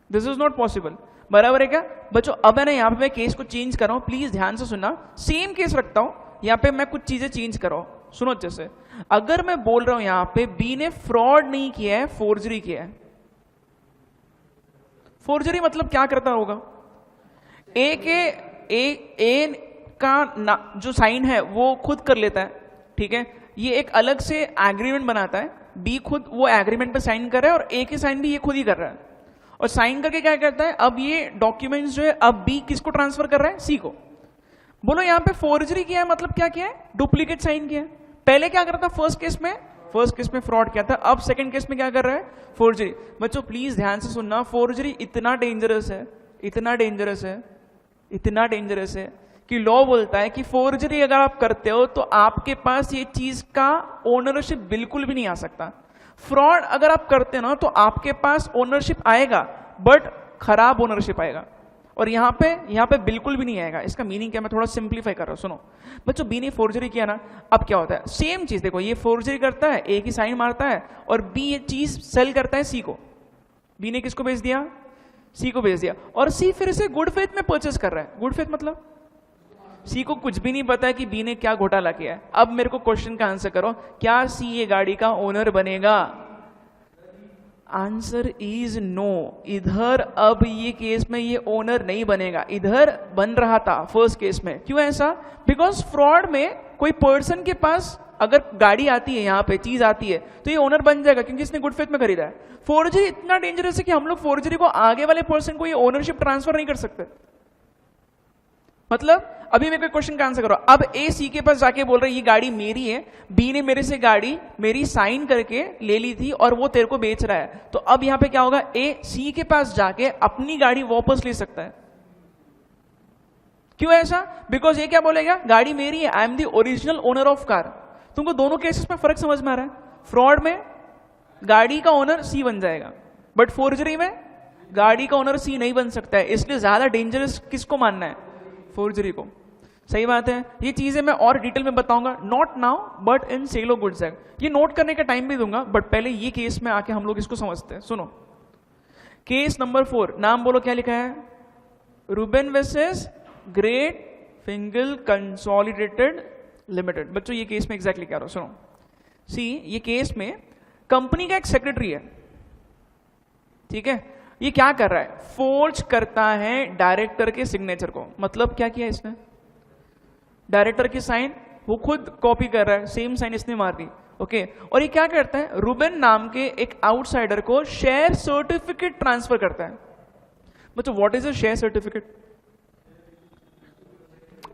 Speaker 1: दिस इज नॉट पॉसिबल। बराबर है क्या बच्चों? अब है ना यहाँ पे मैं केस को चेंज कर रहा हूं, प्लीज ध्यान से सुनना, सेम केस रखता हूं, यहाँ पे मैं कुछ चीजें चेंज कर रहा हूं, सुनो अच्छे से। अगर मैं बोल रहा हूं यहाँ पे बी ने फ्रॉड नहीं किया है, फोर्जरी किया है। फोर्जरी मतलब क्या करता होगा? ए के ए का जो साइन है वो खुद कर लेता है, ठीक है, ये एक अलग से एग्रीमेंट बनाता है, बी खुद वो एग्रीमेंट पे साइन कर रहा है और ए के साइन भी ये खुद ही कर रहा है, और साइन करके क्या करता है, अब ये डॉक्यूमेंट्स जो है अब बी किसको ट्रांसफर कर रहा है? सी को। बोलो यहाँ पे फोर्जरी किया है मतलब क्या किया है? डुप्लीकेट साइन किया है। पहले क्या करता? फर्स्ट केस में फ्रॉड किया था, अब सेकंड केस में क्या कर रहा है? फोर्जरी। बच्चों प्लीज ध्यान से सुनना, फोर्जरी इतना डेंजरस है, इतना डेंजरस है, इतना डेंजरस है कि लॉ बोलता है कि फोर्जरी अगर आप करते हो तो आपके पास ये चीज का ओनरशिप बिल्कुल भी नहीं आ सकता। फ्रॉड अगर आप करते हो ना तो आपके पास ओनरशिप आएगा, बट खराब ओनरशिप आएगा, और यहां पे बिल्कुल भी नहीं आएगा। इसका मीनिंग क्या, मैं थोड़ा सिंप्लीफाई कर रहा हूं, सुनो बच्चों। बी ने फोर्जरी किया ना, अब क्या होता है? सेम चीज देखो, ये फोर्जरी करता है, ए की साइन मारता है, और बी ये चीज सेल करता है सी को। बी ने किसको भेज दिया? सी को भेज दिया, और सी फिर से गुड फेथ में परचेस कर रहा है। गुड फेथ मतलब सी को कुछ भी नहीं पता है कि बी ने क्या घोटाला किया है। अब मेरे को क्वेश्चन का आंसर करो, क्या सी ये गाड़ी का ओनर बनेगा? Answer is no. इधर अब ये केस में ये ओनर नहीं बनेगा, इधर बन रहा था फर्स्ट केस में। क्यों ऐसा? बिकॉज फ्रॉड में कोई पर्सन के पास अगर गाड़ी आती है, यहाँ पे चीज आती है, तो ये ओनर बन जाएगा क्योंकि इसने गुड फेथ में खरीदा है। फोर्जरी इतना डेंजरस है कि हम लोग फोर्जरी को आगे वाले पर्सन को ये ओनरशिप ट्रांसफर नहीं कर सकते। मतलब अभी मेरे को क्वेश्चन का आंसर करो। अब ए सी के पास जाके बोल रहा है ये गाड़ी मेरी है, बी ने मेरे से गाड़ी मेरी साइन करके ले ली थी और वो तेरे को बेच रहा है, तो अब यहां पे क्या होगा? ए सी के पास जाके अपनी गाड़ी वापस ले सकता है। क्यों ऐसा? बिकॉज ये क्या बोलेगा? गाड़ी मेरी है, I am the original owner of car. तुमको दोनों केसेस में फर्क समझ में आ रहा है? फ्रॉड में गाड़ी का ओनर सी बन जाएगा, बट फोर्जरी में गाड़ी का ओनर सी नहीं बन सकता है। इसलिए ज्यादा डेंजरस किसको मानना है? फोर्जरी को। सही बात है। ये चीजें मैं और डिटेल में बताऊंगा, not now but in sale of goods act. ये नोट करने का टाइम भी दूंगा, बट पहले ये केस में आके हम लोग इसको समझते हैं। सुनो, केस नंबर 4, नाम बोलो क्या लिखा है? Reuben versus great फिंगल consolidated limited. बच्चों ये केस में एग्जैक्टली क्या रहा है, सुनो। सी, ये केस में कंपनी का एक सेक्रेटरी है, ठीक है, ये क्या कर रहा है? फोर्ज करता है डायरेक्टर के सिग्नेचर को। मतलब क्या किया इसने? डायरेक्टर की साइन वो खुद कॉपी कर रहा है, सेम साइन इसने मार दी, ओके। और ये क्या करता है? रूबेन नाम के एक आउटसाइडर को शेयर सर्टिफिकेट ट्रांसफर करता है। मतलब what is a share certificate?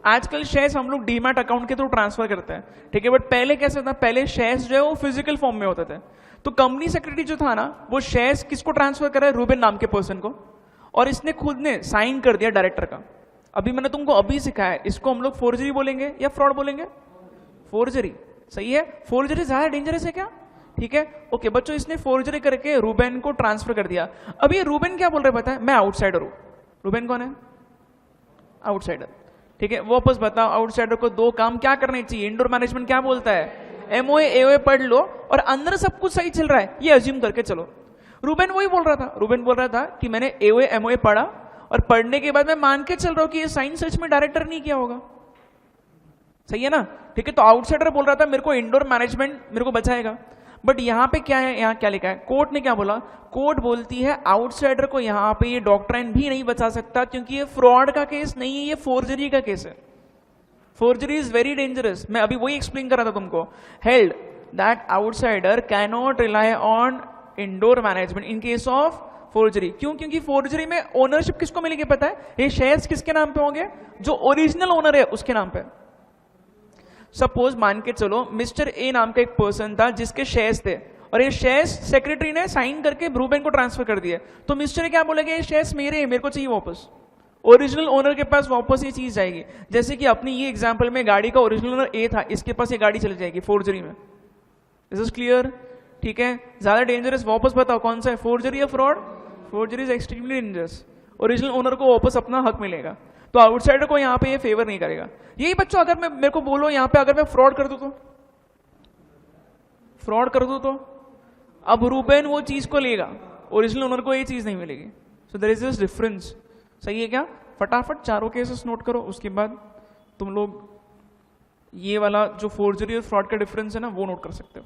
Speaker 1: आजकल शेयर्स हम लोग डीमैट अकाउंट के थ्रू ट्रांसफर करते हैं, ठीक है, बट पहले कैसे था? पहले शेयर्स जो है वो फिजिकल फॉर्म में होते थे। तो कंपनी सेक्रेटरी जो था ना, वो शेयर्स किसको ट्रांसफर कर रहा है? रूबेन नाम के पर्सन को, और इसने खुद ने साइन कर दिया डायरेक्टर का। अभी मैंने तुमको अभी सिखाया, इसको हम लोग फोर्जरी बोलेंगे या फ्रॉड बोलेंगे? फोर्जरी। सही है। फोर्जरी ज्यादा डेंजरस है क्या? ठीक है, ओके बच्चों, इसने फोर्जरी करके रूबेन को ट्रांसफर कर दिया। अब ये रूबेन क्या बोल रहा है पता है? मैं आउटसाइडर हूं। रूबेन कौन है? आउटसाइडर, ठीक है। वापस बताओ, आउटसाइडर को दो काम क्या करने चाहिए? इंडोर मैनेजमेंट क्या बोलता है? एमओए एओए पढ़ लो और अंदर सब कुछ सही चल रहा है ये अज्यूम करके चलो। रूबेन वही बोल रहा था। रूबेन बोल रहा था कि मैंने एओए एमओए पढ़ा और पढ़ने के बाद मैं मान के चल रहा हूं कि ये साइन सच में डायरेक्टर नहीं किया होगा। सही है ना? ठीक है। तो आउटसाइडर बोल रहा था मेरे को इंडोर मैनेजमेंट मेरे को बचाएगा, बट यहां पे क्या है? यहां क्या लिखा है? कोर्ट ने क्या बोला? कोर्ट बोलती है आउटसाइडर को यहां पे ये डॉक्ट्राइन भी नहीं बचा सकता, क्योंकि ये फ्रॉड का केस नहीं है, ये फोर्जरी का केस है। Forgery is very dangerous. मैं अभी वही एक्सप्लेन कर रहा था तुमको। Held that outsider can not rely on indoor management in case of forgery. क्यों? क्योंकि फोर्जरी में ओनरशिप किसको मिलेगी पता है? ये शेयर्स किसके नाम पे होंगे? जो ओरिजिनल ओनर है उसके नाम पे। सपोज मान के चलो मिस्टर ए नाम का एक पर्सन था जिसके शेयर्स थे, और ये शेयर्स सेक्रेटरी ने साइन करके रूबेन को ट्रांसफर कर दिए। तो मिस्टर ए क्या बोलेगा? ये शेयर्स मेरे हैं, मेरे को चाहिए वापस। ओरिजिनल ओनर के पास वापस ये चीज जाएगी। जैसे कि अपनी ये एग्जांपल में गाड़ी का ओरिजिनल ओनर ए था, इसके पास ये गाड़ी चली जाएगी फोर्जरी में। This is clear? ठीक है। ज्यादा डेंजरस वापस बताओ कौन सा है, फोर्जरी या fraud? Forgery is extremely dangerous. Original owner को वापस अपना हक मिलेगा। तो आउटसाइडर को यहाँ पे ये फेवर नहीं करेगा। यही बच्चों अगर मैं मेरे को बोलो यहाँ पे अगर मैं फ्रॉड कर दूं तो, फ्रॉड कर दूं तो अब रूबेन वो चीज को लेगा, ओरिजिनल ओनर को ये चीज नहीं मिलेगी। So there is this difference. सही है क्या? फटाफट चारों केसेस नोट करो, उसके बाद तुम लोग ये वाला जो फोर्जरी और फ्रॉड का डिफरेंस है ना वो नोट कर सकते हो।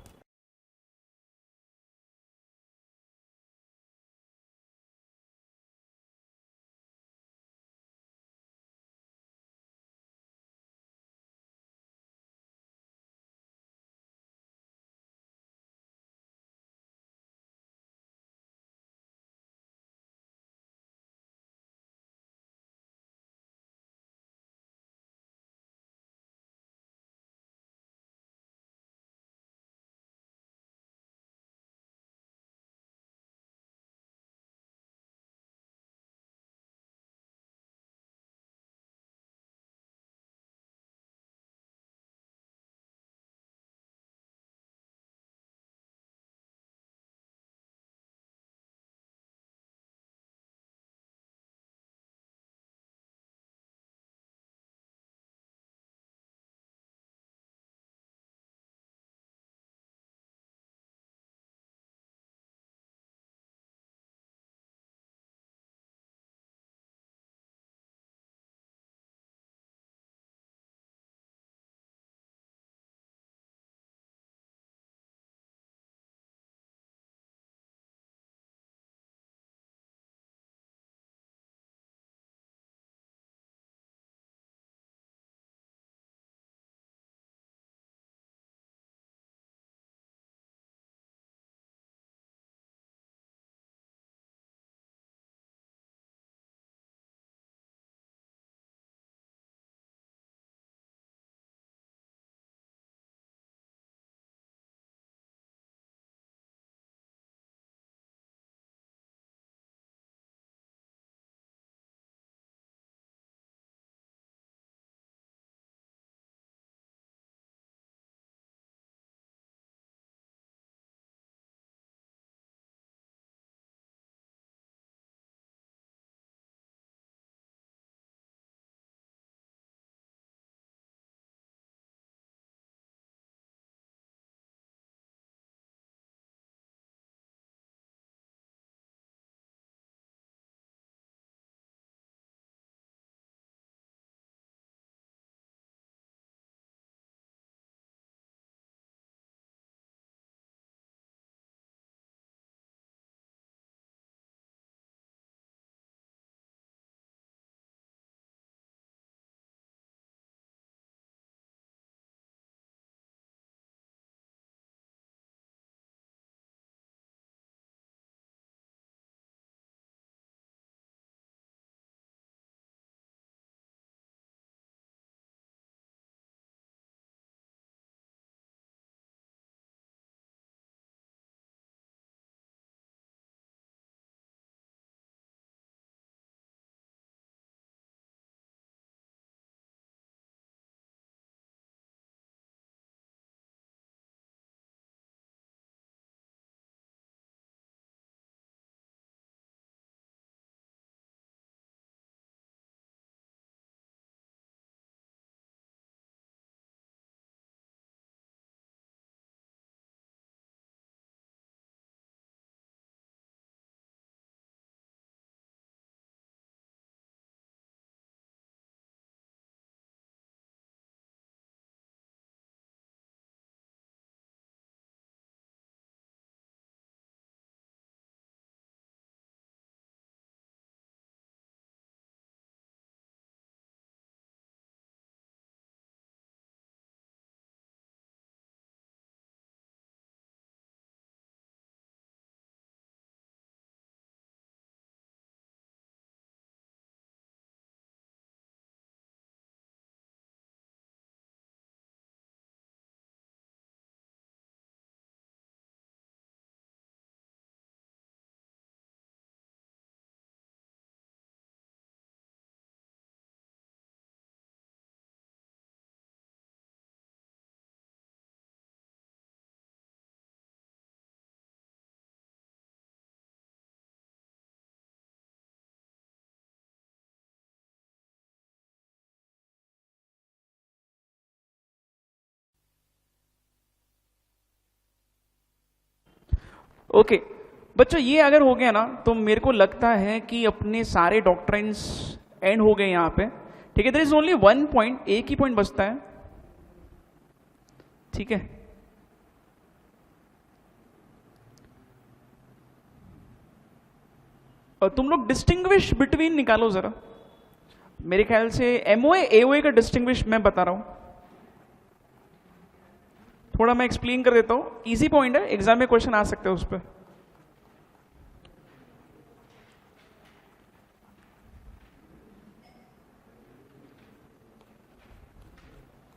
Speaker 1: ओके बच्चों, ये अगर हो गया ना तो मेरे को लगता है कि अपने सारे डॉक्ट्रिन्स एंड हो गए यहां पे। ठीक है, there is only one point, एक ही पॉइंट बचता है। ठीक है, और तुम लोग डिस्टिंग्विश बिटवीन निकालो जरा। मेरे ख्याल से एमओए एओए का डिस्टिंग्विश मैं बता रहा हूं, थोड़ा मैं एक्सप्लेन कर देता हूं। इजी पॉइंट है, एग्जाम में क्वेश्चन आ सकते हैं उस पर।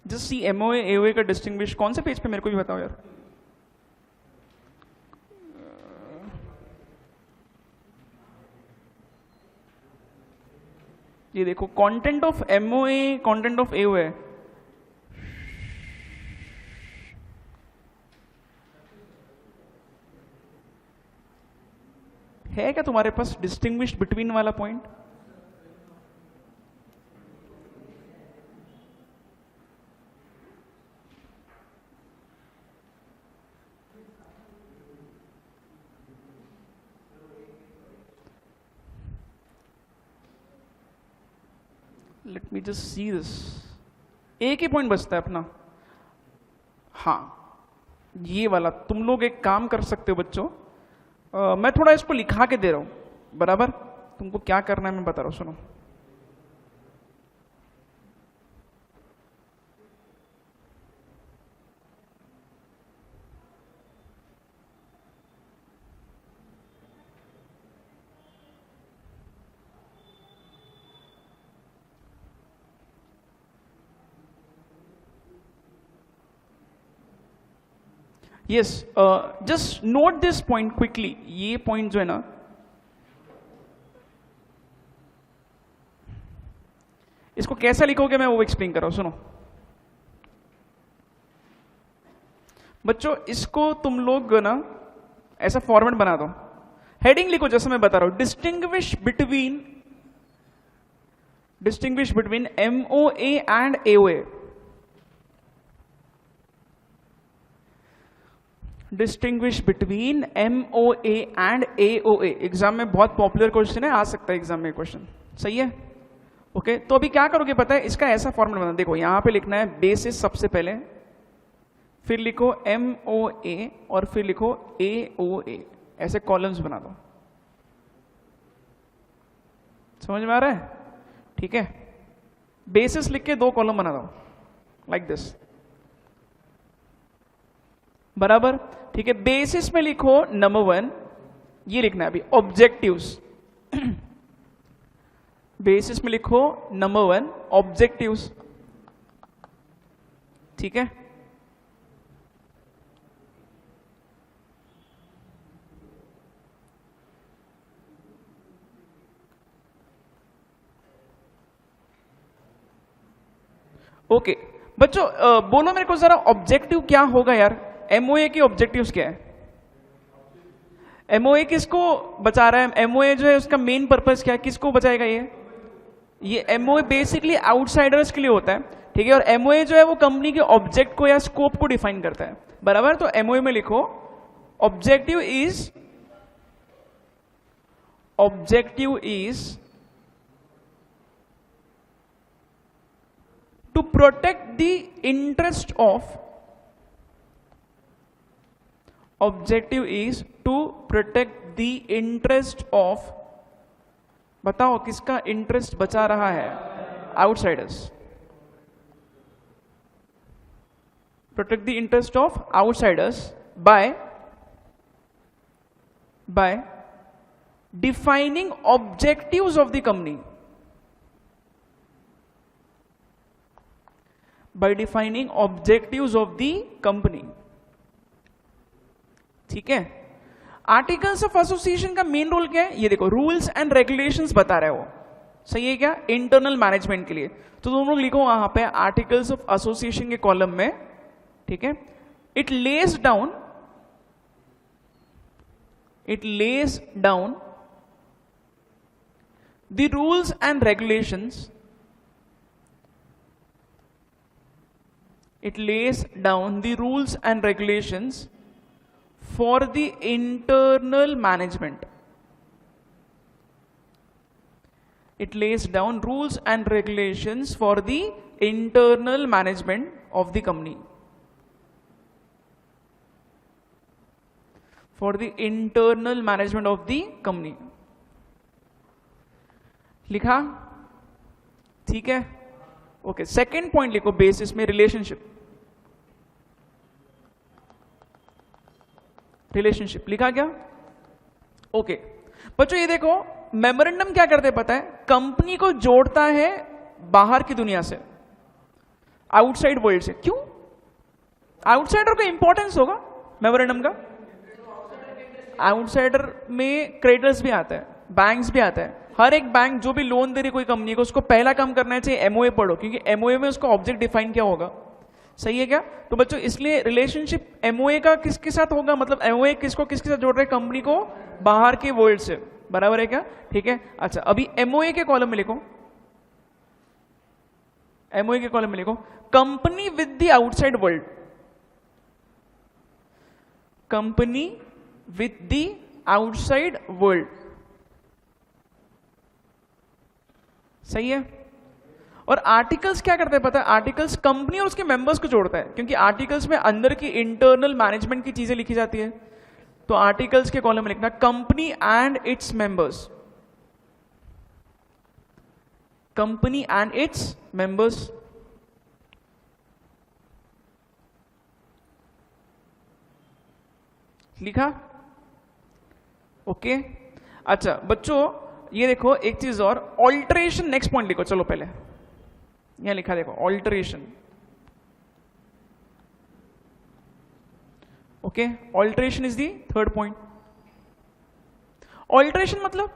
Speaker 1: जस्ट सी एमओए एओए का डिस्टिंग्विश कौन से पेज पे, मेरे को भी बताओ यार। ये देखो, content of MOA, content of AOA. है क्या तुम्हारे पास डिस्टिंग्विश बिटवीन वाला point? Let me just see this. एक ही पॉइंट बचता है अपना। हाँ, ये वाला। तुम लोग एक काम कर सकते हो बच्चों, मैं थोड़ा इसको लिखा के दे रहा हूं, बराबर? तुमको क्या करना है मैं बता रहा हूं, सुनो। Yes, just note this point quickly. ये पॉइंट जो है ना, इसको कैसा लिखोगे मैं वो एक्सप्लेन कर रहा हूं, सुनो बच्चों। इसको तुम लोग ना ऐसा फॉर्मेट बना दो, हेडिंग लिखो जैसे मैं बता रहा हूं, distinguish between MOA and AOA. Distinguish between MOA and AOA. Exam में बहुत पॉपुलर क्वेश्चन है, आ सकता है एग्जाम में क्वेश्चन, सही है? ओके, तो अभी क्या करोगे पता है, इसका ऐसा फॉर्मेट बना, देखो यहां पे लिखना है बेसिस सबसे पहले, फिर लिखो एमओए और फिर लिखो एओए, ऐसे कॉलम्स बना दो। समझ में आ रहा है? ठीक है, बेसिस लिख के दो कॉलम बना दो लाइक दिस, बराबर? ठीक है, बेसिस में लिखो नंबर 1, ये लिखना है अभी ऑब्जेक्टिव्स। बेसिस में लिखो नंबर 1 ऑब्जेक्टिव्स। ठीक है, ओके बच्चों, बोलो मेरे को जरा ऑब्जेक्टिव क्या होगा यार? एमओए के ऑब्जेक्टिव्स क्या है? एमओए किसको बचा रहा है? एमओए जो है उसका मेन पर्पस क्या है, किसको बचाएगा ये एमओए बेसिकली आउटसाइडर्स के लिए होता है। ठीक है, और एमओए जो है वो कंपनी के ऑब्जेक्ट को या स्कोप को डिफाइन करता है, बराबर? तो एमओए में लिखो objective is to protect the interest of, objective is to protect the interest of, बताओ किसका इंटरेस्ट बचा रहा है? Outsiders. Protect the interest of outsiders by defining objectives of the company, by defining objectives of the company। ठीक है, articles of association का main role क्या है? ये देखो, रूल्स एंड रेगुलेशंस बता रहा है वो, सही है क्या? इंटरनल मैनेजमेंट के लिए। तो तुम लोग लिखो वहां पे आर्टिकल्स ऑफ एसोसिएशन के कॉलम में। ठीक है, it lays down the rules and regulations, it lays down the rules and regulations for the internal management. It lays down rules and regulations for the internal management of the company. For the internal management of the company. लिखा? ठीक है? Okay, second point लिखो basis में relationship. Relationship लिखा क्या? Okay बच्चों, ये देखो मेमोरेंडम क्या करते हैं पता है? कंपनी को जोड़ता है बाहर की दुनिया से, आउटसाइड वर्ल्ड से. क्यों? आउटसाइडर का इंपॉर्टेंस होगा मेमोरेंडम का. आउटसाइडर में क्रेडिटर्स भी आता है, बैंक्स भी आता है. हर एक बैंक जो भी लोन दे रही कोई कंपनी को, उसको पहला काम करना चाहिए एमओए पढ़ो, क्योंकि एमओए में उसका ऑब्जेक्ट डिफाइन क्या होगा. सही है क्या? तो बच्चों इसलिए रिलेशनशिप एमओए का किसके साथ होगा, मतलब एमओए किसको किसके साथ जोड़ रहे हैं? कंपनी को बाहर के वर्ल्ड से. बराबर है क्या? ठीक है. अच्छा, अभी एमओए के कॉलम में लिखो, एमओए के कॉलम में लिखो company with the outside world. Company with the outside world. सही है. और आर्टिकल्स क्या करते हैं पता है? आर्टिकल्स कंपनी और उसके मेंबर्स को जोड़ता है, क्योंकि आर्टिकल्स में अंदर की इंटरनल मैनेजमेंट की चीजें लिखी जाती है. तो आर्टिकल्स के कॉलम में लिखना company and its members. Company and its members. लिखा? ओके. अच्छा बच्चों ये देखो एक चीज और, ऑल्टरेशन. नेक्स्ट पॉइंट लिखो. चलो पहले यहां लिखा देखो, alteration. Okay, alteration is the third point. Alteration मतलब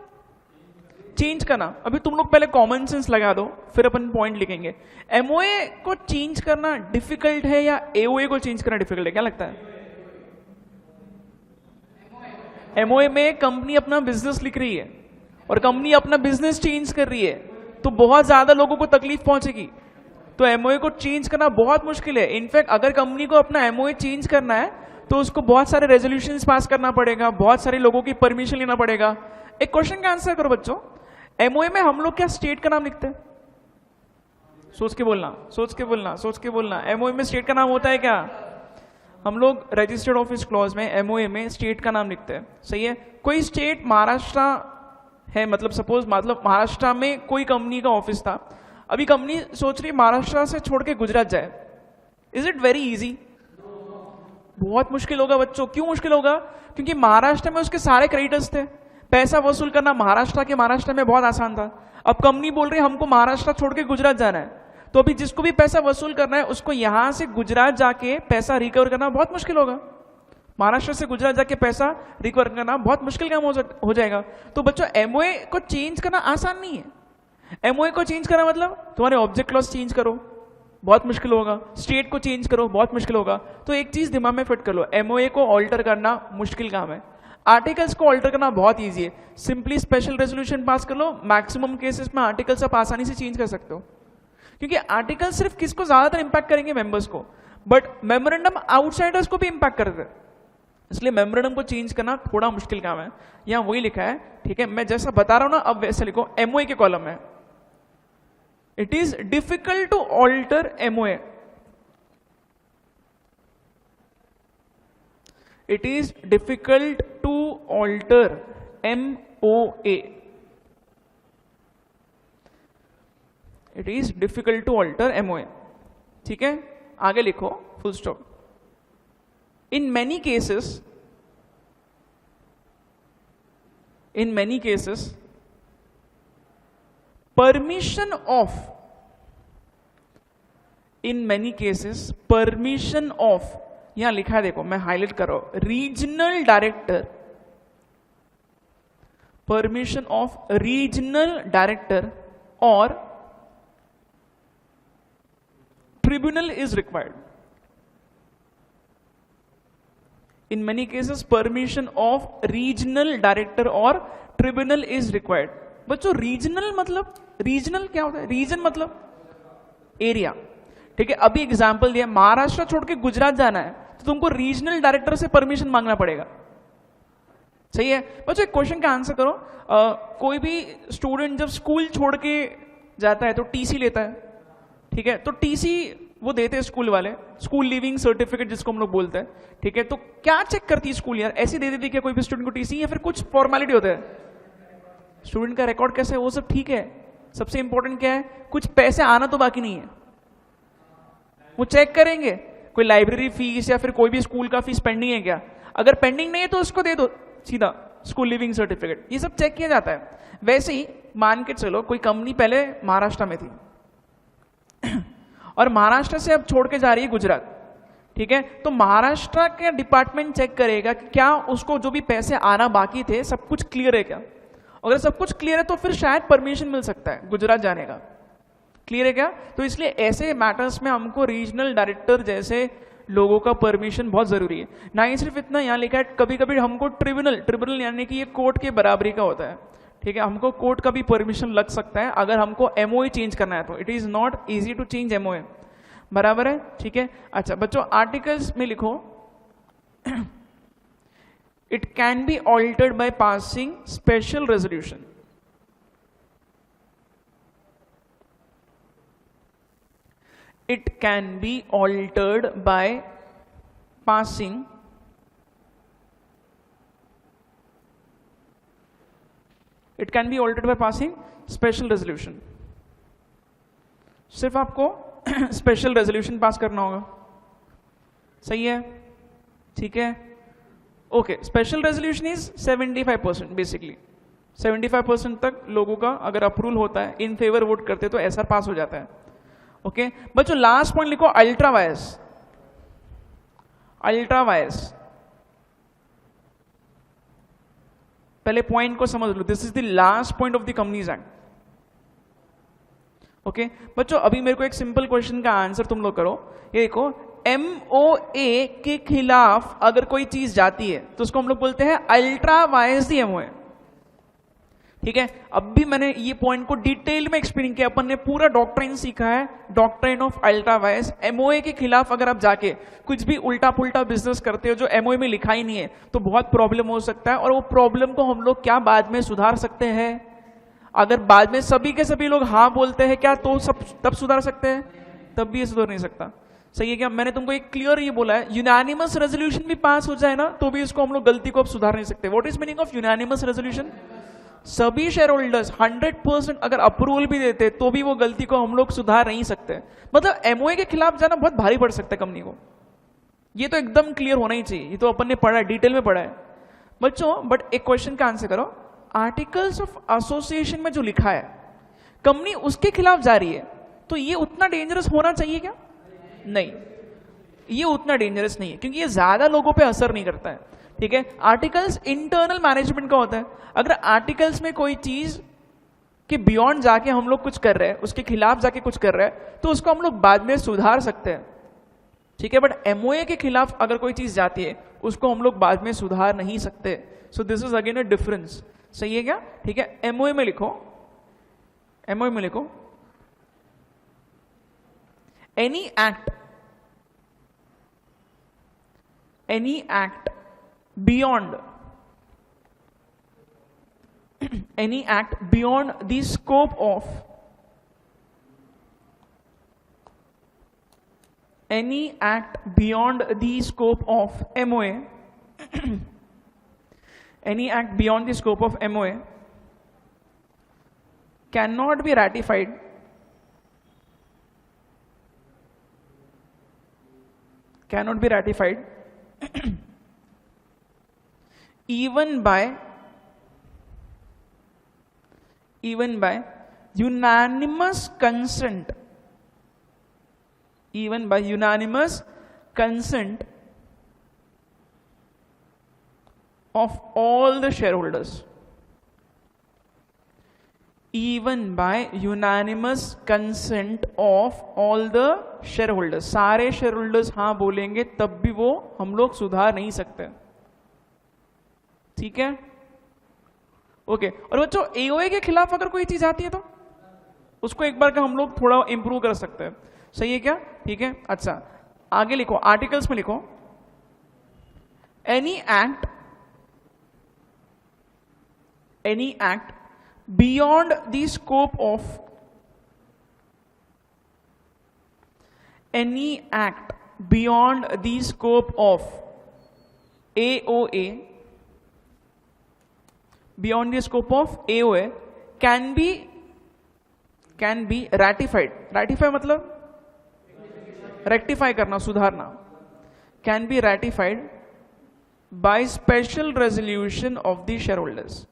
Speaker 1: चेंज करना. अभी तुम लोग पहले कॉमन सेंस लगा दो, फिर अपन पॉइंट लिखेंगे. एमओए को चेंज करना डिफिकल्ट है या एओए को चेंज करना डिफिकल्ट है? क्या लगता है? एमओए में कंपनी अपना बिजनेस लिख रही है और कंपनी अपना बिजनेस चेंज कर रही है, तो बहुत ज्यादा लोगों को तकलीफ पहुंचेगी. तो एमओए को चेंज करना बहुत मुश्किल है. इनफैक्ट अगर कंपनी को अपना एमओए चेंज करना है तो उसको बहुत सारे रेजोल्यूशंस पास करना पड़ेगा, बहुत सारे लोगों की परमिशन लेना पड़ेगा. एक क्वेश्चन का आंसर करो बच्चों, एमओए में हम लोग क्या स्टेट का नाम लिखते हैं? सोच के बोलना, सोच के बोलना, सोच के बोलना. एमओए में स्टेट का नाम होता है क्या? हम लोग रजिस्टर्ड ऑफिस क्लॉज में एमओए में स्टेट का नाम लिखते हैं. सही है. कोई स्टेट महाराष्ट्र है, मतलब सपोज मतलब महाराष्ट्र में कोई कंपनी का ऑफिस था. अभी कंपनी सोच रही महाराष्ट्र से छोड़ के गुजरात जाए. Is it very easy? बहुत मुश्किल होगा बच्चों. क्यों मुश्किल होगा? क्योंकि महाराष्ट्र में उसके सारे क्रेडिटर्स थे. पैसा वसूल करना महाराष्ट्र में बहुत आसान था. अब कंपनी बोल रही है हमको महाराष्ट्र छोड़ के गुजरात जाना है, तो अभी जिसको भी पैसा वसूल करना है उसको यहां से गुजरात जाके पैसा रिकवर करना बहुत मुश्किल होगा. महाराष्ट्र से गुजरात जाके पैसा रिकवर करना बहुत मुश्किल काम हो जाएगा. तो बच्चों एमओए को चेंज करना आसान नहीं है. एमओए को चेंज करना मतलब तुम्हारे ऑब्जेक्ट क्लॉज चेंज करो, बहुत मुश्किल होगा. स्टेट को चेंज करो, बहुत मुश्किल होगा. तो एक चीज दिमाग में फिट कर लो, एमओए को ऑल्टर करना मुश्किल काम है. आर्टिकल्स को ऑल्टर करना बहुत ईजी है. सिंपली स्पेशल रेजोल्यूशन पास कर लो. मैक्सिमम केसेस में आर्टिकल्स आप आसानी से चेंज कर सकते हो, क्योंकि आर्टिकल सिर्फ किसको ज्यादातर इंपैक्ट करेंगे? मेंबर्स को. बट मेमोरेंडम आउटसाइडर्स को भी इंपैक्ट करते हैं, इसलिए मेमोरेंडम को चेंज करना थोड़ा मुश्किल काम है. यहां वही लिखा है. ठीक है, मैं जैसा बता रहा हूं ना अब वैसे लिखो. एमओए के कॉलम में it is difficult to alter MOA. It is difficult to alter MOA. It is difficult to alter MOA. ठीक है, आगे लिखो full stop. In many cases, permission of, यहां लिखा है देखो, मैं हाईलाइट कर रहा हूं, regional director, permission of regional director और tribunal is required. In many cases, permission of regional director और tribunal is required. बच्चों रीजनल मतलब, रीजनल क्या होता है? रीजन मतलब एरिया. ठीक है, अभी एग्जांपल दिया, महाराष्ट्र छोड़ के गुजरात जाना है, तो तुमको रीजनल डायरेक्टर से परमिशन मांगना पड़ेगा। सही है बच्चों, एक क्वेश्चन का आंसर करो। कोई भी स्टूडेंट जब स्कूल छोड़ के जाता है तो टीसी लेता है, ठीक है, तो टीसी वो देते हैं स्कूल वाले, स्कूल लिविंग सर्टिफिकेट जिसको हम लोग बोलते हैं, ठीक है। तो क्या चेक करती है स्कूल यार, ऐसी दे देती है कोई भी स्टूडेंट को टीसी, या फिर कुछ फॉर्मेलिटी होता है? स्टूडेंट का रिकॉर्ड कैसा है वो सब ठीक है, सबसे इंपॉर्टेंट क्या है, कुछ पैसे आना तो बाकी नहीं है, वो चेक करेंगे कोई लाइब्रेरी फीस या फिर कोई भी स्कूल का फीस पेंडिंग है क्या, अगर पेंडिंग नहीं है तो उसको दे दो सीधा स्कूल लिविंग सर्टिफिकेट, ये सब चेक किया जाता है। वैसे ही मान के चलो कोई कंपनी पहले महाराष्ट्र में थी और महाराष्ट्र से अब छोड़ के जा रही है गुजरात, ठीक है, तो महाराष्ट्र के डिपार्टमेंट चेक करेगा कि क्या उसको जो भी पैसे आना बाकी थे सब कुछ क्लियर है क्या, अगर सब कुछ क्लियर है तो फिर शायद परमिशन मिल सकता है गुजरात जाने का, क्लियर है क्या। तो इसलिए ऐसे मैटर्स में हमको रीजनल डायरेक्टर जैसे लोगों का परमिशन बहुत जरूरी है। ना ही सिर्फ इतना, यहाँ लिखा है कभी कभी हमको ट्रिब्यूनल यानी कि ये कोर्ट के बराबरी का होता है, ठीक है, हमको कोर्ट का भी परमिशन लग सकता है अगर हमको एमओए चेंज करना है तो। It is not easy to change MOA, बराबर है, ठीक है। अच्छा बच्चों, आर्टिकल्स में लिखो it can be altered by passing special resolution. It can be altered by passing special resolution। सिर्फ आपको स्पेशल रेजोल्यूशन पास करना होगा, सही है, ठीक है, okay. Special resolution is 75%, basically 75% तक लोगों का अगर अप्रूवल होता है, इन फेवर वोट करते तो ऐसा पास हो जाता है, ओके। बच्चों लास्ट पॉइंट लिखो अल्ट्रा वायर्स। पहले पॉइंट को समझ लो, this is the last point of the companies act, okay. बच्चों अभी मेरे को एक सिंपल क्वेश्चन का आंसर तुम लोग करो, ये देखो एमओए के खिलाफ अगर कोई चीज जाती है तो उसको हम लोग बोलते हैं अल्ट्रा वायर्स दी एमओए, ठीक है। अब भी मैंने ये पॉइंट को डिटेल में एक्सप्लेन किया, अपन ने पूरा डॉक्ट्रिन सीखा है, doctrine of ultra vires. MOA के खिलाफ अगर आप जाके कुछ भी उल्टा पुल्टा बिजनेस करते हो जो एमओए में लिखा ही नहीं है तो बहुत प्रॉब्लम हो सकता है, और वो प्रॉब्लम को हम लोग क्या बाद में सुधार सकते हैं, अगर बाद में सभी के सभी लोग हाँ बोलते हैं क्या तो सब तब सुधार सकते हैं, तब भी ये सुधर नहीं सकता, सही है क्या। मैंने तुमको एक क्लियर ये बोला है, यूनानिमस रेजोल्यूशन भी पास हो जाए ना तो भी इसको हम लोग गलती को अब सुधार नहीं सकते। What is meaning of unanimous resolution, सभी शेयर होल्डर्स 100% अगर अप्रूवल भी देते तो भी वो गलती को हम लोग सुधार नहीं सकते, मतलब एमओए के खिलाफ जाना बहुत भारी पड़ सकता है कंपनी को, ये तो एकदम क्लियर होना ही चाहिए, ये तो अपन ने पढ़ा है, डिटेल में पढ़ा है बच्चों। बट एक क्वेश्चन का आंसर करो, आर्टिकल्स ऑफ एसोसिएशन में जो लिखा है कंपनी उसके खिलाफ जा रही है तो ये उतना डेंजरस होना चाहिए क्या? नहीं, ये उतना डेंजरस नहीं है क्योंकि ये ज्यादा लोगों पे असर नहीं करता है, ठीक है। आर्टिकल्स इंटरनल मैनेजमेंट का होता है, अगर आर्टिकल्स में कोई चीज के बियॉन्ड जाके हम लोग कुछ कर रहे हैं, उसके खिलाफ जाके कुछ कर रहे हैं तो उसको हम लोग बाद में सुधार सकते हैं, ठीक है। बट एमओए के खिलाफ अगर कोई चीज जाती है उसको हम लोग बाद में सुधार नहीं सकते, so this is again a difference, सही है क्या, ठीक है। एमओए में लिखो any act beyond any act beyond the scope of MOA any act beyond the scope of MOA cannot be ratified even by unanimous consent of all the shareholders, सारे share holders हाँ बोलेंगे तब भी वो हम लोग सुधार नहीं सकते, ठीक है, ओके। और बच्चों एओए के खिलाफ अगर कोई चीज आती है तो उसको एक बार का हम लोग थोड़ा इंप्रूव कर सकते हैं, सही है क्या, ठीक है। अच्छा आगे लिखो, आर्टिकल्स में लिखो any act beyond the scope of AOA, beyond the scope of AOA can be ratified. Ratify मतलब rectify करना, सुधारना. Can be ratified by special resolution of the shareholders.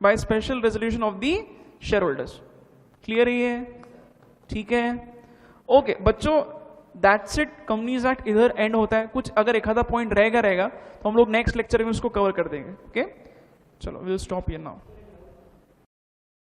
Speaker 1: By special resolution of the shareholders. Clear है? ठीक है. Okay बच्चों, that's it. Companies act इधर and होता है. कुछ अगर एक आधा पॉइंट रहेगा तो हम लोग नेक्स्ट लेक्चर में उसको कवर कर देंगे. ओके चलो, विल स्टॉप हियर नाउ.